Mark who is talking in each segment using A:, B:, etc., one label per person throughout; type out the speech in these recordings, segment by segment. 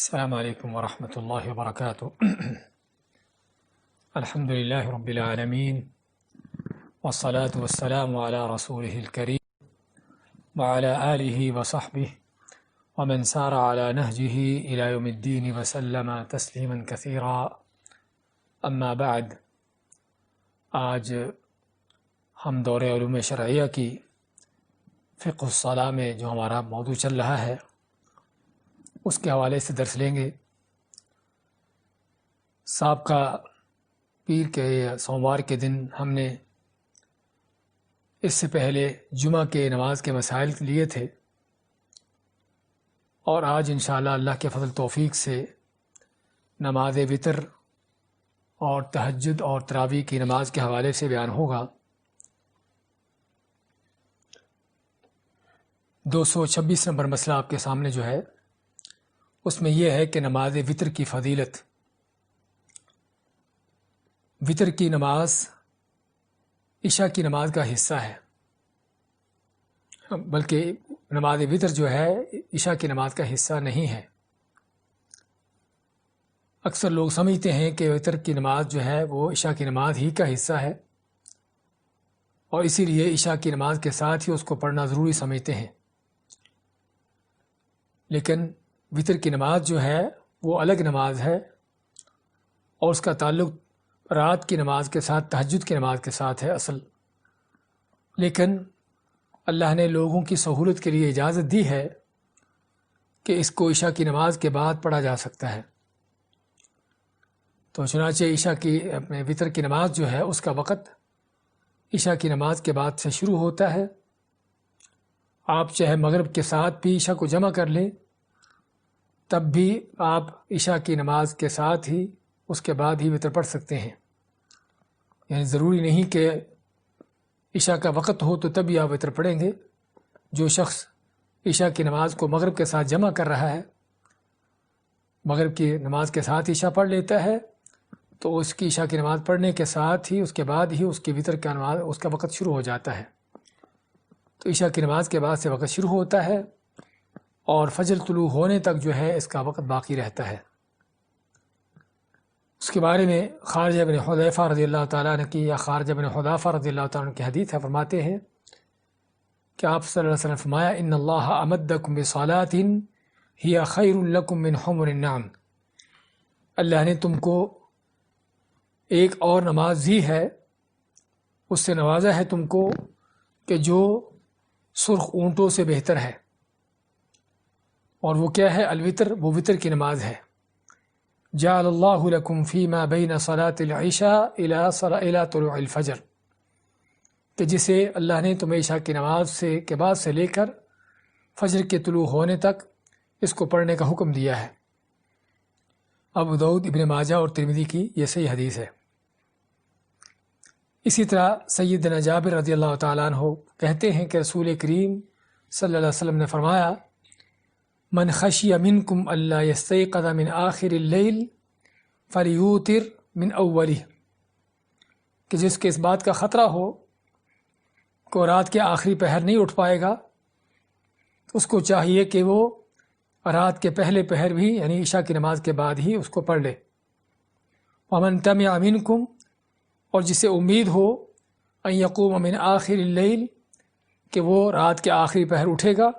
A: السلام علیکم ورحمۃ اللہ وبرکاتہ۔ الحمد للہ رب العالمین والصلاة والسلام علی رسولہ الکریم وعلی آلہ وصحبہ ومن سار علی نہجہ الی یوم الدین وسلم تسلیما کثیرا، اما بعد۔ آج ہم دور علوم شرعیہ کی فقہ الصلاۃ میں جو ہمارا موضوع چل رہا ہے اس کے حوالے سے درس لیں گے۔ سابقہ پیر کے سوموار کے دن ہم نے اس سے پہلے جمعہ کے نماز کے مسائل لیے تھے، اور آج انشاءاللہ اللہ کے فضل توفیق سے نماز وتر اور تہجد اور تراویح کی نماز کے حوالے سے بیان ہوگا۔ 226 نمبر مسئلہ آپ کے سامنے جو ہے اس میں یہ ہے کہ نماز وتر کی فضیلت۔ وتر کی نماز عشاء کی نماز کا حصہ ہے، بلکہ نماز وتر جو ہے عشاء کی نماز کا حصہ نہیں ہے۔ اکثر لوگ سمجھتے ہیں کہ وتر کی نماز جو ہے وہ عشاء کی نماز ہی کا حصہ ہے، اور اسی لیے عشاء کی نماز کے ساتھ ہی اس کو پڑھنا ضروری سمجھتے ہیں۔ لیکن وتر کی نماز جو ہے وہ الگ نماز ہے، اور اس کا تعلق رات کی نماز کے ساتھ، تہجد کی نماز کے ساتھ ہے اصل۔ لیکن اللہ نے لوگوں کی سہولت کے لیے اجازت دی ہے کہ اس کو عشاء کی نماز کے بعد پڑھا جا سکتا ہے۔ تو چنانچہ عشاء کی وتر کی نماز جو ہے اس کا وقت عشاء کی نماز کے بعد سے شروع ہوتا ہے۔ آپ چاہے مغرب کے ساتھ بھی عشاء کو جمع کر لیں، تب بھی آپ عشاء کی نماز کے ساتھ ہی اس کے بعد ہی وتر پڑھ سکتے ہیں۔ یعنی ضروری نہیں کہ عشاء کا وقت ہو تو تب آپ وتر پڑھیں گے۔ جو شخص عشاء کی نماز کو مغرب کے ساتھ جمع کر رہا ہے، مغرب کی نماز کے ساتھ عشاء پڑھ لیتا ہے، تو اس کی عشاء کی نماز پڑھنے کے ساتھ ہی اس کے بعد ہی اس کی وتر کا نماز اس کا وقت شروع ہو جاتا ہے۔ تو عشاء کی نماز کے بعد سے وقت شروع ہوتا ہے، اور فجر طلوع ہونے تک جو ہے اس کا وقت باقی رہتا ہے۔ اس کے بارے میں خارجہ بن حذیفہ رضی اللہ تعالیٰ عنہ کی، یا خارجہ بن حذیفہ رضی اللہ تعالیٰ عنہ کی حدیث ہے، فرماتے ہیں کہ آپ صلی اللہ علیہ وسلم فرمایا ان اللہ امدکم بصلاۃ ہی خیر لکم من حمر النعم۔ اللہ نے تم کو ایک اور نماز دی ہے، اس سے نوازا ہے تم کو کہ جو سرخ اونٹوں سے بہتر ہے، اور وہ کیا ہے؟ الوتر، وہ وتر کی نماز ہے۔ جعل اللہ لکم فیما بین صلاۃ العشاء الی طلوع الفجر، کہ جسے اللہ نے تمہیں عشاء کی نماز کے بعد سے لے کر فجر کے طلوع ہونے تک اس کو پڑھنے کا حکم دیا ہے۔ ابو داؤد، ابن ماجہ اور ترمذی کی یہ صحیح حدیث ہے۔ اسی طرح سیدنا جابر رضی اللہ تعالیٰ عنہ کہتے ہیں کہ رسول کریم صلی اللہ علیہ وسلم نے فرمایا من خشی منکم الا یستیقظ من آخر اللیل فلیوتر من اولہ، کہ جس کے اس بات کا خطرہ ہو کہ رات کے آخری پہر نہیں اٹھ پائے گا، اس کو چاہیے کہ وہ رات کے پہلے پہر بھی، یعنی عشاء کی نماز کے بعد ہی اس کو پڑھ لے۔ ومن طمع منکم، اور جسے امید ہو ان یقوم من آخر اللیل، کہ وہ رات کے آخری پہر اٹھے گا،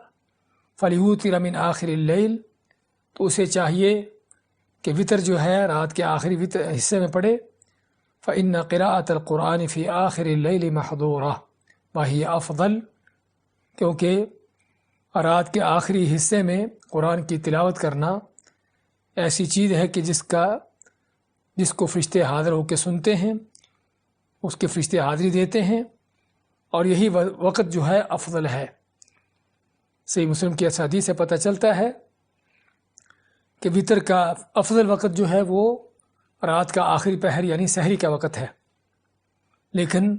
A: فلیوتر من آخر اللیل، تو اسے چاہیے کہ وتر جو ہے رات کے آخری حصے میں پڑھے۔ فإن قراءة القرآن فی آخر اللیل محظورہ وہی افضل، کیونکہ رات کے آخری حصے میں قرآن کی تلاوت کرنا ایسی چیز ہے کہ جس کو فرشتے حاضر ہو کے سنتے ہیں، اس کے فرشتے حاضری دیتے ہیں، اور یہی وقت جو ہے افضل ہے۔ صحیح مسلم کی اس حدیث سے پتہ چلتا ہے کہ وتر کا افضل وقت جو ہے وہ رات کا آخری پہر یعنی سحری کا وقت ہے، لیکن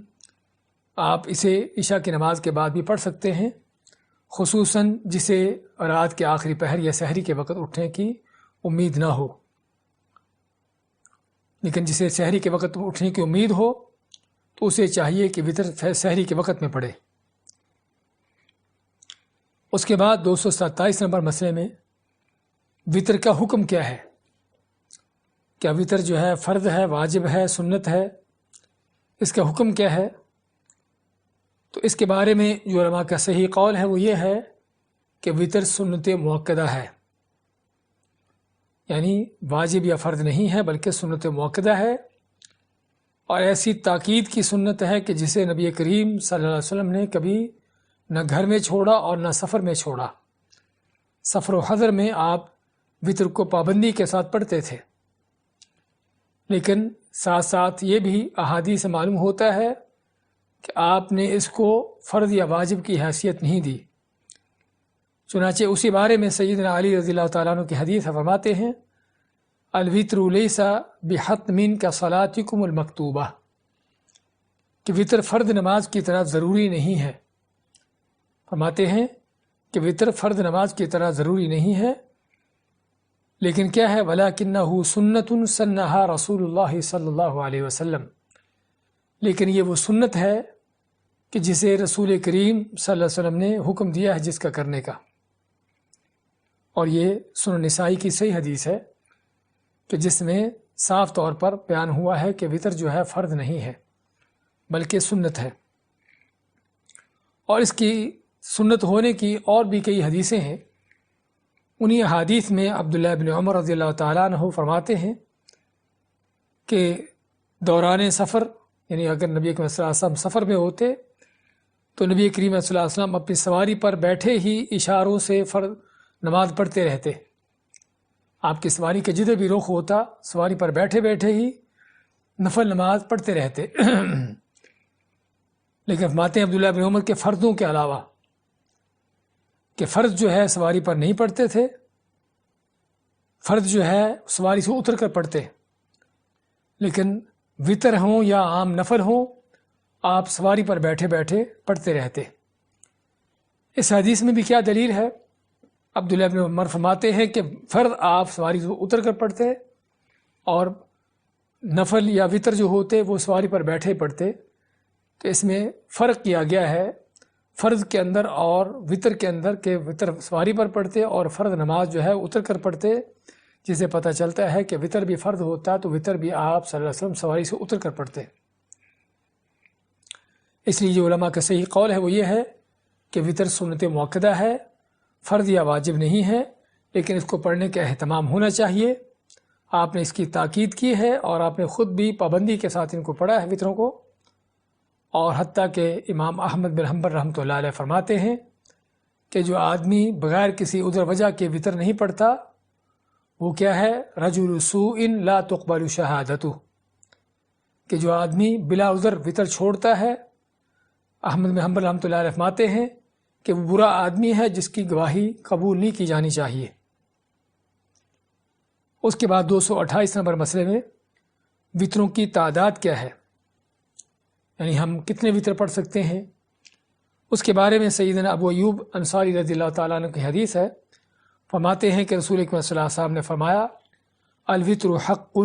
A: آپ اسے عشاء کی نماز کے بعد بھی پڑھ سکتے ہیں، خصوصاً جسے رات کے آخری پہر یا سحری کے وقت اٹھنے کی امید نہ ہو۔ لیکن جسے سحری کے وقت اٹھنے کی امید ہو تو اسے چاہیے کہ وتر سحری کے وقت میں پڑھے۔ اس کے بعد 227 نمبر مسئلے میں وطر کا حکم کیا ہے، کیا وطر جو ہے فرض ہے، واجب ہے، سنت ہے، اس کا حکم کیا ہے؟ تو اس کے بارے میں جو علماء کا صحیح قول ہے وہ یہ ہے کہ وطر سنت مؤکدہ ہے، یعنی واجب یا فرض نہیں ہے بلکہ سنت مؤکدہ ہے، اور ایسی تاکید کی سنت ہے کہ جسے نبی کریم صلی اللہ علیہ وسلم نے کبھی نہ گھر میں چھوڑا اور نہ سفر میں چھوڑا۔ سفر و حضر میں آپ وطر کو پابندی کے ساتھ پڑھتے تھے، لیکن ساتھ ساتھ یہ بھی احادیث سے معلوم ہوتا ہے کہ آپ نے اس کو فرض یا واجب کی حیثیت نہیں دی۔ چنانچہ اسی بارے میں سیدنا علی رضی اللہ تعالیٰ عنہ کی حدیث فرماتے ہیں، الوطر لیس بحتم کصلاتکم المکتوبہ، کہ وطر فرض نماز کی طرح ضروری نہیں ہے۔ فرماتے ہیں کہ وطر فرض نماز کی طرح ضروری نہیں ہے، لیکن کیا ہے، وَلَكِنَّهُ سُنَّةٌ سَنَّهَا رسول اللہ صلی اللہ علیہ وسلم، لیکن یہ وہ سنت ہے کہ جسے رسول کریم صلی اللہ علیہ وسلم نے حکم دیا ہے جس کا کرنے کا۔ اور یہ سنن نسائی کی صحیح حدیث ہے کہ جس میں صاف طور پر بیان ہوا ہے کہ وطر جو ہے فرض نہیں ہے بلکہ سنت ہے۔ اور اس کی سنت ہونے کی اور بھی کئی حدیثیں ہیں۔ انہی احادیث میں عبداللہ بن عمر رضی اللہ تعالیٰ عنہ فرماتے ہیں کہ دوران سفر، یعنی اگر نبی کریم صلی اللہ علیہ وسلم سفر میں ہوتے تو نبی کریم صلی اللہ علیہ وسلم اپنی سواری پر بیٹھے ہی اشاروں سے فرض نماز پڑھتے رہتے۔ آپ کی سواری کا جدھر بھی رخ ہوتا، سواری پر بیٹھے بیٹھے ہی نفل نماز پڑھتے رہتے۔ لیکن فرماتے ہیں عبداللہ بن عمر کے فرضوں کے علاوہ، کہ فرض جو ہے سواری پر نہیں پڑھتے تھے، فرض جو ہے سواری سے اتر کر پڑھتے، لیکن وطر ہوں یا عام نفل ہوں آپ سواری پر بیٹھے بیٹھے پڑھتے رہتے۔ اس حدیث میں بھی کیا دلیل ہے؟ عبداللہ بن عمر فرماتے ہیں کہ فرض آپ سواری سے اتر کر پڑھتے اور نفل یا وطر جو ہوتے وہ سواری پر بیٹھے پڑھتے۔ تو اس میں فرق کیا گیا ہے فرض کے اندر اور وطر کے اندر، کہ وطر سواری پر پڑھتے اور فرض نماز جو ہے اتر کر پڑھتے، جسے پتہ چلتا ہے کہ وطر بھی فرض ہوتا تو وطر بھی آپ صلی اللہ علیہ وسلم سواری سے اتر کر پڑھتے۔ اس لیے جو علماء کا صحیح قول ہے وہ یہ ہے کہ وطر سنت مؤکدہ ہے، فرض یا واجب نہیں ہے، لیکن اس کو پڑھنے کا اہتمام ہونا چاہیے۔ آپ نے اس کی تاکید کی ہے اور آپ نے خود بھی پابندی کے ساتھ ان کو پڑھا ہے وطروں کو، اور حتیٰ کہ امام احمد بن حنبل رحمۃ اللہ علیہ فرماتے ہیں کہ جو آدمی بغیر کسی عذر وجہ کے وطر نہیں پڑھتا وہ کیا ہے، رجل سوء لا تقبل شہادتہ، کہ جو آدمی بلا عذر وطر چھوڑتا ہے، احمد بن حنبل رحمۃ اللہ علیہ فرماتے ہیں کہ وہ برا آدمی ہے جس کی گواہی قبول نہیں کی جانی چاہیے۔ اس کے بعد 228 نمبر مسئلے میں وطروں کی تعداد کیا ہے، یعنی ہم کتنے وطر پڑھ سکتے ہیں، اس کے بارے میں سیدنا ابو ایوب انصاری رضی اللہ تعالیٰ عنہ کی حدیث ہے۔ فرماتے ہیں کہ رسول اکرم صلی اللہ علیہ وسلم نے فرمایا، الوطر حق،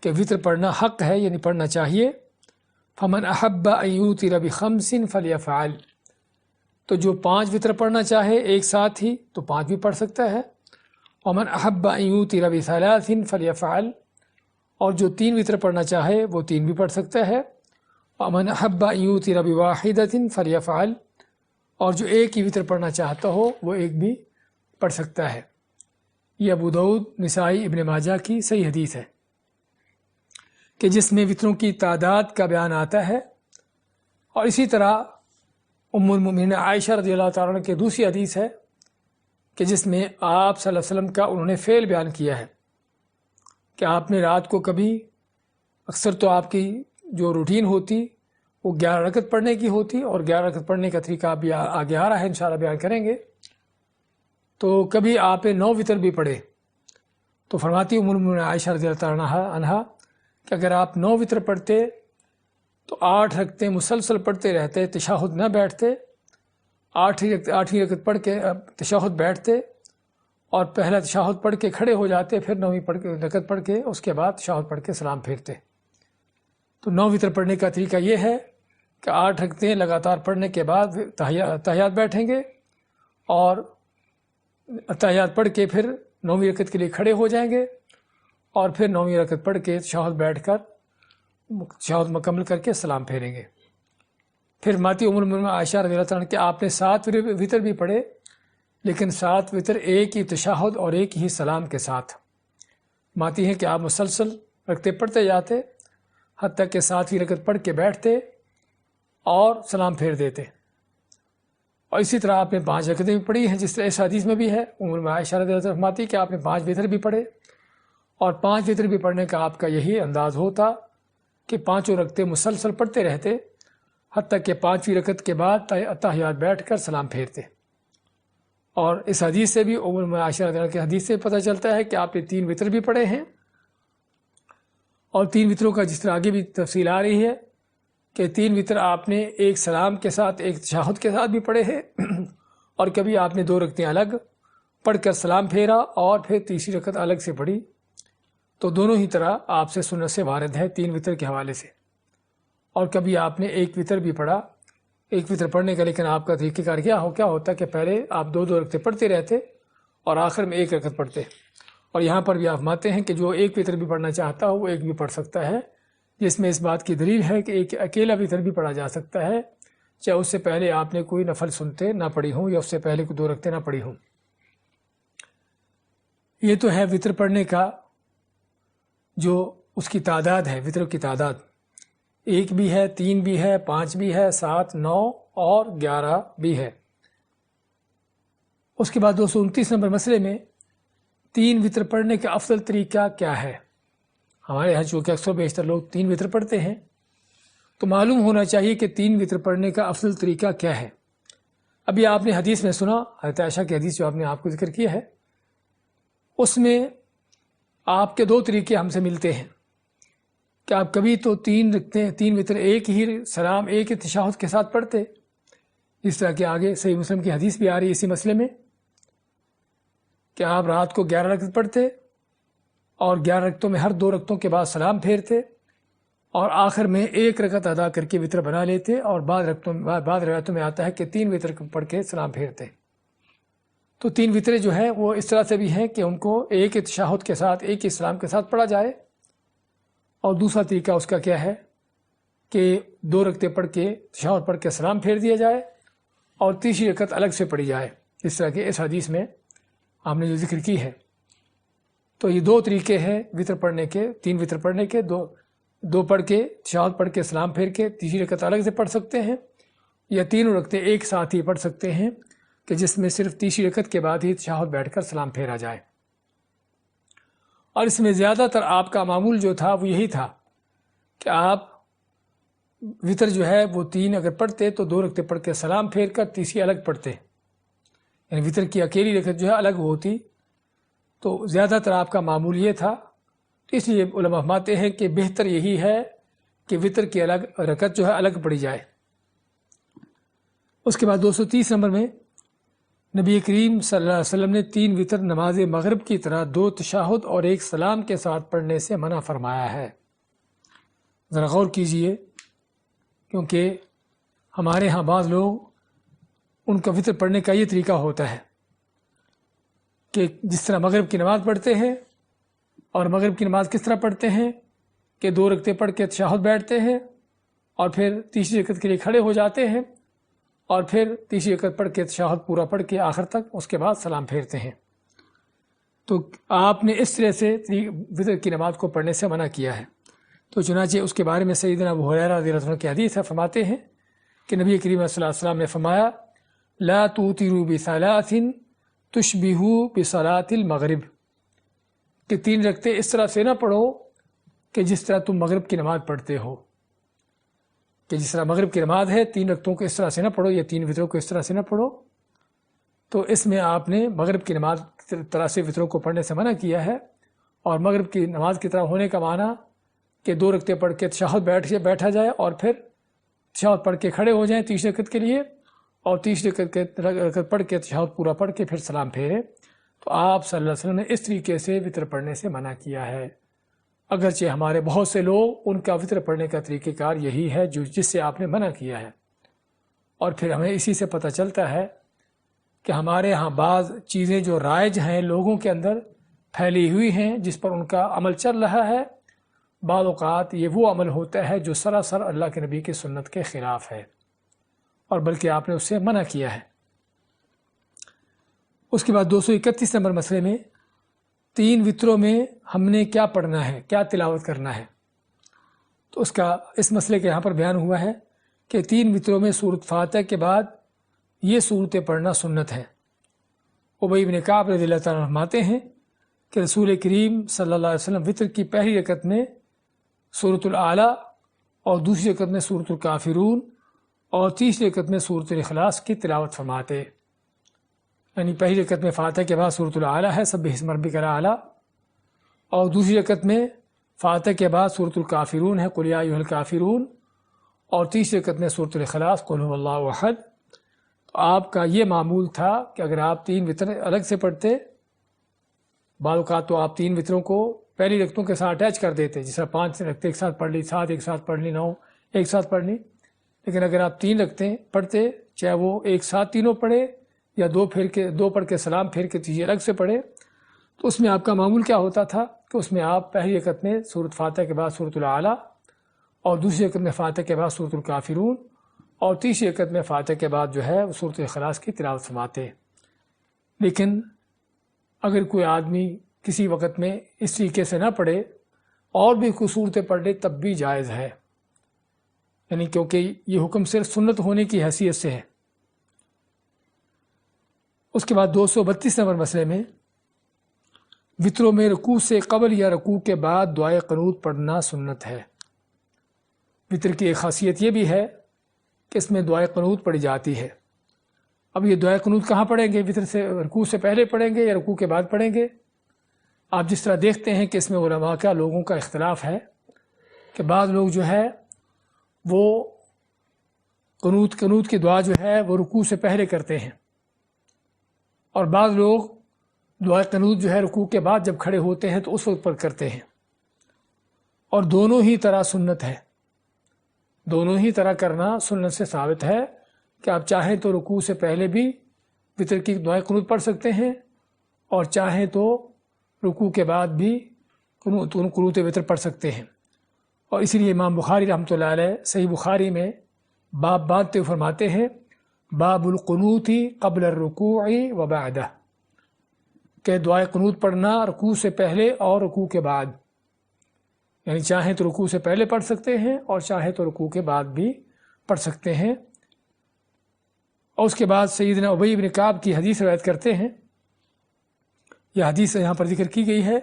A: کہ وطر پڑھنا حق ہے، یعنی پڑھنا چاہیے۔ فمن احب ان یوتر بخمس فلیفعل، تو جو 5 وطر پڑھنا چاہے ایک ساتھ ہی تو 5 بھی پڑھ سکتا ہے۔ ومن احب ان یوتر بثلاث فلیفعل، اور جو 3 وطر پڑھنا چاہے وہ 3 بھی پڑھ سکتا ہے۔ ومن احب ان یوتر بواحدۃ فلیفعل، اور جو ایک ہی وطر پڑھنا چاہتا ہو وہ ایک بھی پڑھ سکتا ہے۔ یہ ابو داؤد، نسائی، ابن ماجہ کی صحیح حدیث ہے کہ جس میں وطروں کی تعداد کا بیان آتا ہے۔ اور اسی طرح ام المؤمنین عائشہ رضی اللہ تعالیٰ عنہ کی دوسری حدیث ہے کہ جس میں آپ صلی اللہ علیہ وسلم کا انہوں نے فعل بیان کیا ہے کہ آپ نے رات کو کبھی، اکثر تو آپ کی جو روٹین ہوتی وہ 11 رکعت پڑھنے کی ہوتی، اور 11 رکعت پڑھنے کا طریقہ بھی آگے آ رہا ہے، انشاءاللہ بیان کریں گے۔ تو کبھی آپ 9 وطر بھی پڑھے، تو فرماتی ام المؤمنین عائشہ رضی اللہ تعالیٰ عنہا کہ اگر آپ 9 وطر پڑھتے تو 8 رکعتیں مسلسل پڑھتے رہتے، تشہد نہ بیٹھتے، 8ہی رکعت پڑھ کے تشہد بیٹھتے اور پہلا تشہد پڑھ کے کھڑے ہو جاتے، پھر 9ویں رکعت پڑھ کے اس کے بعد تشہد پڑھ کے سلام پھیرتے۔ تو 9 وطر پڑھنے کا طریقہ یہ ہے کہ 8 رکعتیں لگاتار پڑھنے کے بعد تحیات بیٹھیں گے، اور تحیات پڑھ کے پھر 9ویں رکعت کے لیے کھڑے ہو جائیں گے اور پھر 9ویں رکعت پڑھ کے تشہد بیٹھ کر تشہد مکمل کر کے سلام پھیریں گے۔ پھر ماتی ام المؤمنین عائشہ رضی اللہ تعالیٰ عنہ کہ آپ نے 7 وطر بھی پڑھے، لیکن 7 وطر ایک ہی تشہد اور ایک ہی سلام کے ساتھ۔ ماتی ہیں کہ آپ مسلسل رکعتیں پڑھتے جاتے حتیٰ کہ 7ویں رکعت پڑھ کے بیٹھتے اور سلام پھیر دیتے۔ اور اسی طرح آپ نے 5 رکعتیں بھی پڑھی ہیں، جس طرح اس حدیث میں بھی ہے، ام المؤمنین عائشہ رضی اللہ تعالیٰ عنہ فرماتی کہ آپ نے 5 وطر بھی پڑھے، اور 5 وطر بھی پڑھنے کا آپ کا یہی انداز ہوتا کہ 5 رکعتیں مسلسل پڑھتے رہتے حتیٰ کہ 5ویں رکعت کے بعد اتحیات بیٹھ کر سلام پھیرتے۔ اور اس حدیث سے بھی ام المؤمنین عائشہ رضی اللہ عنہ کے حدیث سے پتہ چلتا ہے کہ آپ نے 3 وطر بھی پڑھے ہیں، اور 3 وطروں کا جس طرح آگے بھی تفصیل آ رہی ہے کہ 3 وطر آپ نے ایک سلام کے ساتھ ایک تشہد کے ساتھ بھی پڑھے ہیں، اور کبھی آپ نے 2 رکعتیں الگ پڑھ کر سلام پھیرا اور پھر تیسری رکعت الگ سے پڑھی۔ تو دونوں ہی طرح آپ سے سنت سے وارد ہے 3 وطر کے حوالے سے۔ اور کبھی آپ نے 1 وطر بھی پڑھا، 1 وطر پڑھنے کا، لیکن آپ کا طریقہ کار کیا ہوتا کہ پہلے آپ 2 رکعتیں پڑھتے رہتے اور آخر میں 1 رکعت پڑھتے۔ اور یہاں پر بھی آپ مانتے ہیں کہ جو 1 وطر بھی پڑھنا چاہتا ہو وہ 1 بھی پڑھ سکتا ہے، جس میں اس بات کی دلیل ہے کہ ایک اکیلا وطر بھی پڑھا جا سکتا ہے، چاہے اس سے پہلے آپ نے کوئی نفل سنتے نہ پڑھی ہوں یا اس سے پہلے کوئی 2 رکعتیں نہ پڑھی ہوں۔ یہ تو ہے وطر پڑھنے کا جو اس کی تعداد ہے، وطر کی تعداد 1 بھی ہے، 3 بھی ہے، 5 بھی ہے، 7، 9 اور 11 بھی ہے۔ اس کے بعد 229 نمبر مسئلے میں 3 وطر پڑھنے کا افضل طریقہ کیا ہے؟ ہمارے یہاں چونکہ اکثر بیشتر لوگ 3 وطر پڑھتے ہیں، تو معلوم ہونا چاہیے کہ 3 وطر پڑھنے کا افضل طریقہ کیا ہے۔ ابھی آپ نے حدیث میں سنا، حضرت عائشہ کی حدیث جو آپ نے آپ کو ذکر کیا ہے، اس میں آپ کے 2 طریقے ہم سے ملتے ہیں کہ آپ کبھی تو 3 وطر ایک ہی سلام ایک ہی تشہد کے ساتھ پڑھتے، اس طرح کہ آگے صحیح مسلم کی حدیث بھی آ رہی ہے اسی مسئلے میں کہ آپ رات کو 11 رکعت پڑھتے اور 11 رکعتوں میں ہر 2 رکعتوں کے بعد سلام پھیرتے اور آخر میں 1 رکعت ادا کر کے وطر بنا لیتے، اور بعض روایتوں میں آتا ہے کہ 3 وطر پڑھ کے سلام پھیرتے۔ تو 3 وطریں جو ہے وہ اس طرح سے بھی ہیں کہ ان کو ایک ہی تشہد کے ساتھ ایک ہی سلام کے ساتھ پڑھا جائے، اور دوسرا طریقہ اس کا کیا ہے کہ 2 رکعتیں پڑھ کے تشہد پڑھ کے سلام پھیر دیا جائے اور تیسری رکعت الگ سے پڑھی جائے، جس طرح کہ اس حدیث میں آپ نے جو ذکر کی ہے۔ تو یہ 2 طریقے ہیں وطر پڑھنے کے، 3 وطر پڑھنے کے، 2 پڑھ کے تشہد پڑھ کے سلام پھیر کے تیسری رکعت الگ سے پڑھ سکتے ہیں، یا 3 رکعتیں ایک ساتھ ہی پڑھ سکتے ہیں کہ جس میں صرف تیسری رکعت کے بعد ہی تشہد بیٹھ کر سلام پھیرا جائے۔ اور اس میں زیادہ تر آپ کا معمول جو تھا وہ یہی تھا کہ آپ وطر جو ہے وہ 3 اگر پڑھتے تو 2 رکعتیں پڑھ کے سلام پھیر کر تیسری الگ پڑھتے، یعنی وطر کی اکیلی رکعت جو ہے الگ ہوتی، تو زیادہ تر آپ کا معمول یہ تھا۔ تو اس لیے علماء فرماتے ہیں کہ بہتر یہی ہے کہ وطر کی الگ رکعت جو ہے الگ پڑھی جائے۔ اس کے بعد 230 نمبر میں نبی کریم صلی اللہ علیہ وسلم نے 3 وطر نماز مغرب کی طرح 2 تشہد اور 1 سلام کے ساتھ پڑھنے سے منع فرمایا ہے۔ ذرا غور کیجئے، کیونکہ ہمارے ہاں بعض لوگ ان کا وطر پڑھنے کا یہ طریقہ ہوتا ہے کہ جس طرح مغرب کی نماز پڑھتے ہیں، اور مغرب کی نماز کس طرح پڑھتے ہیں کہ 2 رکعتیں پڑھ کے تشہد بیٹھتے ہیں اور پھر تیسری رکعت کے لیے کھڑے ہو جاتے ہیں اور پھر تیسری رکعت پڑھ کے تشہد پورا پڑھ کے آخر تک اس کے بعد سلام پھیرتے ہیں۔ تو آپ نے اس طرح سے وطر کی نماز کو پڑھنے سے منع کیا ہے۔ تو چنانچہ اس کے بارے میں سیدنا ابو ہریرہ رضی اللہ عنہ کی حدیث ہے، فرماتے ہیں کہ نبی کریم صلی اللہ علیہ وسلم نے فرمایا لا توتروا بصلاۃ تشبہ بصلاۃ المغرب، کہ 3 رکعتیں اس طرح سے نہ پڑھو کہ جس طرح تم مغرب کی نماز پڑھتے ہو، کہ جس طرح مغرب کی نماز ہے 3 رکعتوں کو اس طرح سے نہ پڑھو یا 3 وطروں کو اس طرح سے نہ پڑھو۔ تو اس میں آپ نے مغرب کی نماز کی طرح سے وطروں کو پڑھنے سے منع کیا ہے، اور مغرب کی نماز کی طرح ہونے کا معنی کہ 2 رکعتیں پڑھ کے تشہد بیٹھا جائے اور پھر تشہد پڑھ کے کھڑے ہو جائیں تیسری رکعت کے لیے، اور تیسری رکعت پڑھ کے تشہد پورا پڑھ کے پھر سلام پھیرے۔ تو آپ صلی اللہ علیہ وسلم نے اس طریقے سے وطر پڑھنے سے منع کیا ہے، اگرچہ ہمارے بہت سے لوگ ان کا وطر پڑھنے کا طریقہ کار یہی ہے جس سے آپ نے منع کیا ہے۔ اور پھر ہمیں اسی سے پتہ چلتا ہے کہ ہمارے ہاں بعض چیزیں جو رائج ہیں لوگوں کے اندر پھیلی ہوئی ہیں جس پر ان کا عمل چل رہا ہے، بعض اوقات یہ وہ عمل ہوتا ہے جو سراسر اللہ کے نبی کی سنت کے خلاف ہے، اور بلکہ آپ نے اس سے منع کیا ہے۔ اس کے بعد 231 نمبر مسئلے میں 3 وطروں میں ہم نے کیا پڑھنا ہے، کیا تلاوت کرنا ہے، تو اس مسئلے کے یہاں پر بیان ہوا ہے کہ 3 وطروں میں سورۃ فاتحہ کے بعد یہ صورتیں پڑھنا سنت ہے۔ ابی بن کعب رضی اللہ تعالیٰ عنہ فرماتے ہیں کہ رسول کریم صلی اللہ علیہ وسلم وطر کی پہلی رکعت میں سورۃ الاعلیٰ اور دوسری رکعت میں سورۃ الکافرون اور تیسری رکعت میں سورۃ الاخلاص کی تلاوت فرماتے، یعنی پہلی رکعت میں فاتحہ کے بعد سورۃ الاعلیٰ ہے سبح اسم ربک الاعلیٰ، اور دوسری رکعت میں فاتحہ کے بعد سورۃ الکافرون ہے قل یا ایھا الکافرون، اور تیسری رکعت میں سورۃ الاخلاص قل ھو اللہ احد۔ تو آپ کا یہ معمول تھا کہ اگر آپ 3 وطر الگ سے پڑھتے، بعض اوقات تو آپ 3 وطروں کو پہلی رکعتوں کے ساتھ اٹیچ کر دیتے، جس طرح 5 رکعتیں ایک ساتھ پڑھ لی، 7 ایک ساتھ پڑھ لی، 9 ایک ساتھ پڑھ لی، لیکن اگر آپ 3 رکعتیں پڑھتے، چاہے وہ ایک ساتھ تینوں پڑھے یا 2 پڑھ کے سلام پھیر کے تیسری الگ سے پڑھے، تو اس میں آپ کا معمول کیا ہوتا تھا کہ اس میں آپ پہلی رکعت میں سورۃ فاتحہ کے بعد سورۃ الاعلیٰ اور دوسری رکعت میں فاتحہ کے بعد سورۃ الکافرون اور تیسری رکعت میں فاتحہ کے بعد جو ہے وہ سورۃ الاخلاص کی تلاوت فرماتے۔ لیکن اگر کوئی آدمی کسی وقت میں اس طریقے سے نہ پڑھے اور بھی کوئی صورتیں پڑھ لے تب بھی جائز ہے، یعنی کیونکہ یہ حکم صرف سنت ہونے کی حیثیت سے ہے۔ اس کے بعد 232 نمبر مسئلے میں وطروں میں رکوع سے قبل یا رکوع کے بعد دعائے قنوت پڑھنا سنت ہے۔ وطر کی ایک خاصیت یہ بھی ہے کہ اس میں دعائے قنوت پڑھی جاتی ہے۔ اب یہ دعائے قنوت کہاں پڑھیں گے؟ وطر سے رکوع سے پہلے پڑھیں گے یا رکوع کے بعد پڑھیں گے؟ آپ جس طرح دیکھتے ہیں کہ اس میں علماء کا لوگوں کا اختلاف ہے کہ بعض لوگ جو ہے وہ قنوت کی دعا جو ہے وہ رکوع سے پہلے کرتے ہیں، اور بعض لوگ دعائے قنوت جو ہے رکوع کے بعد جب کھڑے ہوتے ہیں تو اس وقت پر کرتے ہیں، اور دونوں ہی طرح سنت ہے، دونوں ہی طرح کرنا سنت سے ثابت ہے کہ آپ چاہیں تو رکوع سے پہلے بھی وطر کی دعائے قنوت پڑھ سکتے ہیں، اور چاہیں تو رکوع کے بعد بھی قنوت وطر پڑھ سکتے ہیں۔ اور اسی لیے امام بخاری رحمۃ اللہ علیہ صحیح بخاری میں باب باندھتے ہوئے فرماتے ہیں باب القنوت قبل الرکوع و بعدہ، کہ دعائے قنوت پڑھنا رکوع سے پہلے اور رکوع کے بعد، یعنی چاہیں تو رکوع سے پہلے پڑھ سکتے ہیں اور چاہیں تو رکوع کے بعد بھی پڑھ سکتے ہیں۔ اور اس کے بعد سیدنا ابی بن کعب کی حدیث روایت کرتے ہیں، یہ حدیث یہاں پر ذکر کی گئی ہے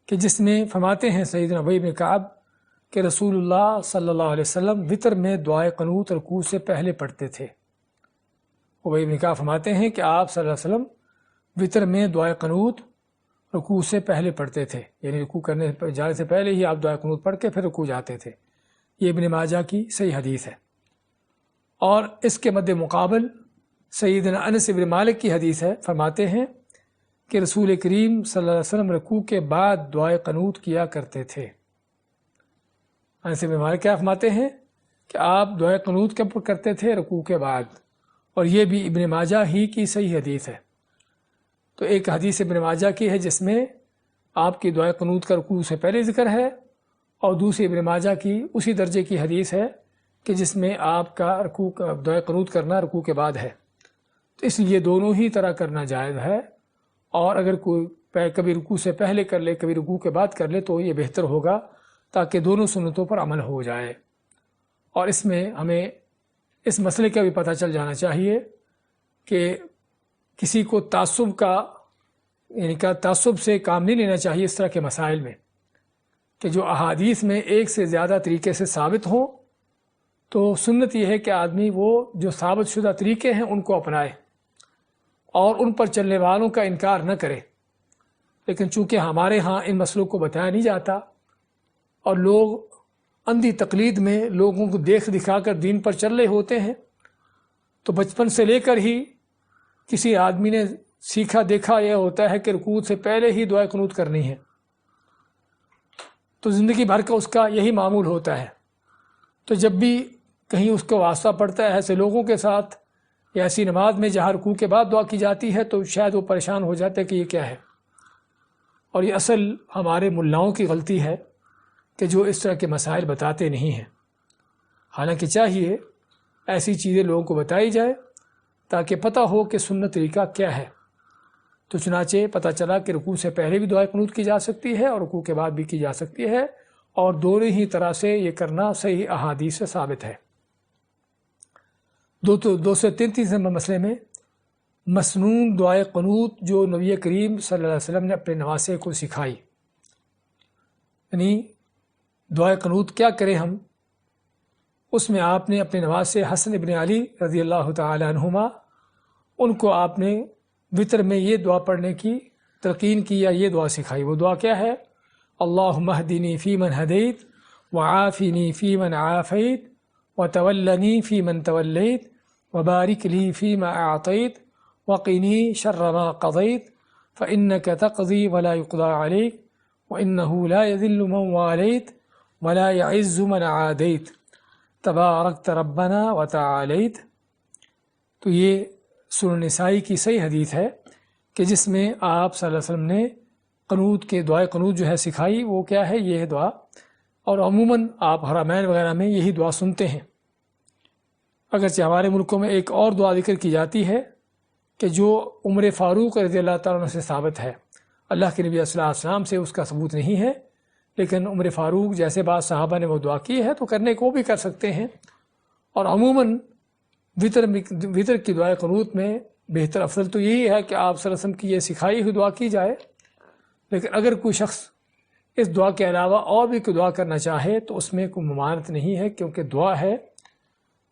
A: کہ جس میں فرماتے ہیں سیدنا ابی بن کعب کہ رسول اللہ صلی اللہ علیہ وسلم وطر میں دعائے قنوت رکوع سے پہلے پڑھتے تھے۔ ابی بن کعب فرماتے ہیں کہ آپ صلی اللہ علیہ وسلم وطر میں دعائے قنوت رکوع سے پہلے پڑھتے تھے، یعنی رکوع کرنے جانے سے پہلے ہی آپ دعائے قنوت پڑھ کے پھر رکوع جاتے تھے۔ یہ ابن ماجہ کی صحیح حدیث ہے۔ اور اس کے مد مقابل سیدنا انس بن مالک کی حدیث ہے، فرماتے ہیں کہ رسول کریم صلی اللہ علیہ وسلم رکوع کے بعد دعائے قنوت کیا کرتے تھے۔ انس بن مالک کیا فرماتے ہیں کہ آپ دعائے قنوت کب کرتے تھے؟ رکوع کے بعد، اور یہ بھی ابن ماجہ ہی کی صحیح حدیث ہے۔ تو ایک حدیث ابن ماجہ کی ہے جس میں آپ کی دعائے قنوت کا رکوع سے پہلے ذکر ہے، اور دوسری ابن ماجہ کی اسی درجے کی حدیث ہے کہ جس میں آپ کا دعائے قنوت کرنا رکوع کے بعد ہے۔ تو اس لیے دونوں ہی طرح کرنا جائز ہے، اور اگر کوئی کبھی رکوع سے پہلے کر لے کبھی رکوع کے بعد کر لے تو یہ بہتر ہوگا، تاکہ دونوں سنتوں پر عمل ہو جائے۔ اور اس میں ہمیں اس مسئلے کا بھی پتہ چل جانا چاہیے کہ کسی کو تعصب سے کام نہیں لینا چاہیے اس طرح کے مسائل میں، کہ جو احادیث میں ایک سے زیادہ طریقے سے ثابت ہوں تو سنت یہ ہے کہ آدمی وہ جو ثابت شدہ طریقے ہیں ان کو اپنائے اور ان پر چلنے والوں کا انکار نہ کرے۔ لیکن چونکہ ہمارے ہاں ان مسئلوں کو بتایا نہیں جاتا اور لوگ اندھی تقلید میں لوگوں کو دیکھ دکھا کر دین پر چل رہے ہوتے ہیں، تو بچپن سے لے کر ہی کسی آدمی نے سیکھا دیکھا یہ ہوتا ہے کہ رکوع سے پہلے ہی دعائے قنوت کرنی ہے، تو زندگی بھر کا اس کا یہی معمول ہوتا ہے۔ تو جب بھی کہیں اس کو واسطہ پڑتا ہے ایسے لوگوں کے ساتھ یا ایسی نماز میں جہاں رکوع کے بعد دعا کی جاتی ہے تو شاید وہ پریشان ہو جاتے کہ یہ کیا ہے. اور یہ اصل ہمارے ملاؤں کی غلطی ہے کہ جو اس طرح کے مسائل بتاتے نہیں ہیں. حالانکہ چاہیے ایسی چیزیں لوگوں کو بتائی جائے تاکہ پتہ ہو کہ سنت طریقہ کیا ہے. تو چنانچہ پتہ چلا کہ رکوع سے پہلے بھی دعائے قنوت کی جا سکتی ہے اور رکوع کے بعد بھی کی جا سکتی ہے، اور دونوں ہی طرح سے یہ کرنا صحیح احادیث سے ثابت ہے. 233 نمبر مسئلے میں مسنون دعائے قنوت جو نبی کریم صلی اللہ علیہ وسلم نے اپنے نواسے کو سکھائی. یعنی دعائے قنوت کیا کریں ہم، اس میں آپ نے اپنے نواسے حسن ابن علی رضی اللہ تعالی عنہما ان کو آپ نے وطر میں یہ دعا پڑھنے کی تلقین کی یا یہ دعا سکھائی. وہ دعا کیا ہے؟ اللہم اہدنی فی من ہدیت وعافنی فی من عافیت وتولنی فی من تولیت وبارک لی فیما اعطیت وقنی شر ما قضیت فانک تقضی ولا یقضى علیک وانہ لا یذل من والیت ولا یعز من عادیت تبارکت ربنا وتعالیت. تو یہ سنن نسائی کی صحیح حدیث ہے کہ جس میں آپ صلی اللہ علیہ وسلم نے قنوت کے دعائے قنوت جو ہے سکھائی. وہ کیا ہے؟ یہ ہے دعا، اور عموماً آپ حرمین وغیرہ میں یہی دعا سنتے ہیں. اگرچہ ہمارے ملکوں میں ایک اور دعا ذکر کی جاتی ہے کہ جو عمر فاروق رضی اللہ تعالیٰ عنہ سے ثابت ہے. اللہ کے نبی صلی اللہ علیہ وسلم سے اس کا ثبوت نہیں ہے، لیکن عمر فاروق جیسے بعض صحابہ نے وہ دعا کی ہے تو کرنے کو بھی کر سکتے ہیں. اور عموماً وطر کی دعائے قنوت میں بہتر افضل تو یہی ہے کہ آپ صلی اللہ علیہ وسلم کی یہ سکھائی ہوئی دعا کی جائے. لیکن اگر کوئی شخص اس دعا کے علاوہ اور بھی کوئی دعا کرنا چاہے تو اس میں کوئی ممانعت نہیں ہے، کیونکہ دعا ہے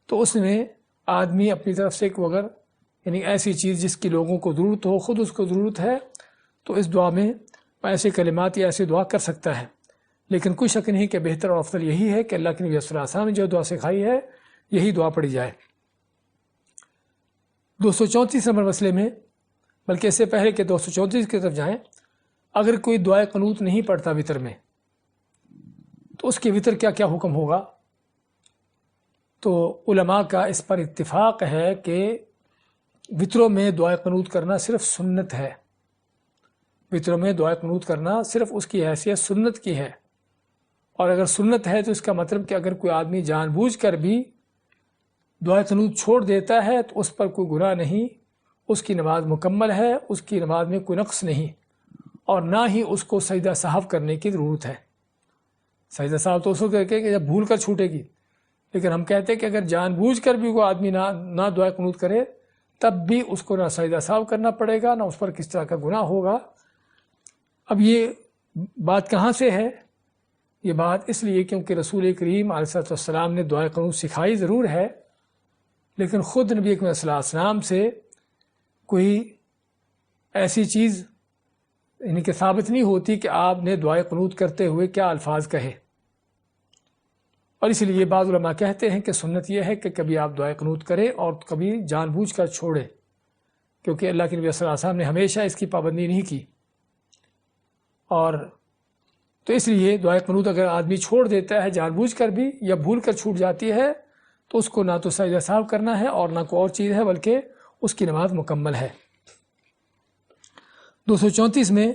A: تو اس میں آدمی اپنی طرف سے اگر یعنی ایسی چیز جس کی لوگوں کو ضرورت ہو، خود اس کو ضرورت ہے، تو اس دعا میں ایسے کلمات یا ایسی دعا کر سکتا ہے. لیکن کوئی شک نہیں کہ بہتر اور افضل یہی ہے کہ اللہ کے نبی صلی اللہ علیہ وسلم نے جو دعا سکھائی ہے یہی دعا پڑھی جائے. 234 نمبر مسئلے میں، بلکہ اس سے پہلے کہ 234 کی طرف جائیں، اگر کوئی دعائے قنوت نہیں پڑھتا وطر میں تو اس کے وطر کیا کیا حکم ہوگا؟ تو علماء کا اس پر اتفاق ہے کہ وطروں میں دعائے قنوت کرنا صرف سنت ہے. وطروں میں دعائے قنوت کرنا صرف اس کی حیثیت سنت کی ہے. اور اگر سنت ہے تو اس کا مطلب کہ اگر کوئی آدمی جان بوجھ کر بھی دعائے قنوت چھوڑ دیتا ہے تو اس پر کوئی گناہ نہیں، اس کی نماز مکمل ہے، اس کی نماز میں کوئی نقص نہیں، اور نہ ہی اس کو سجدہ سہو کرنے کی ضرورت ہے. سجدہ سہو تو اس وقت کہ جب بھول کر چھوٹے گی، لیکن ہم کہتے ہیں کہ اگر جان بوجھ کر بھی کوئی آدمی نہ دعائے قنوت کرے تب بھی اس کو نہ سجدہ سہو کرنا پڑے گا، نہ اس پر کس طرح کا گناہ ہوگا. اب یہ بات کہاں سے ہے؟ یہ بات اس لیے کیونکہ رسول کریم علیہ السلام نے دعائے قنوت سکھائی ضرور ہے، لیکن خود نبی اکرم صلی اللہ علیہ وسلم سے کوئی ایسی چیز یعنی کہ ثابت نہیں ہوتی کہ آپ نے دعائے قنوت کرتے ہوئے کیا الفاظ کہے. اور اس لیے بعض علماء کہتے ہیں کہ سنت یہ ہے کہ کبھی آپ دعائے قنوت کریں اور کبھی جان بوجھ کر چھوڑیں، کیونکہ اللہ کے نبی صلی اللہ علیہ وسلم نے ہمیشہ اس کی پابندی نہیں کی. اور تو اس لیے دعائے قنوت اگر آدمی چھوڑ دیتا ہے جان بوجھ کر بھی یا بھول کر چھوٹ جاتی ہے تو اس کو نہ تو سجدہ سہو کرنا ہے اور نہ کوئی اور چیز ہے، بلکہ اس کی نماز مکمل ہے. 234 میں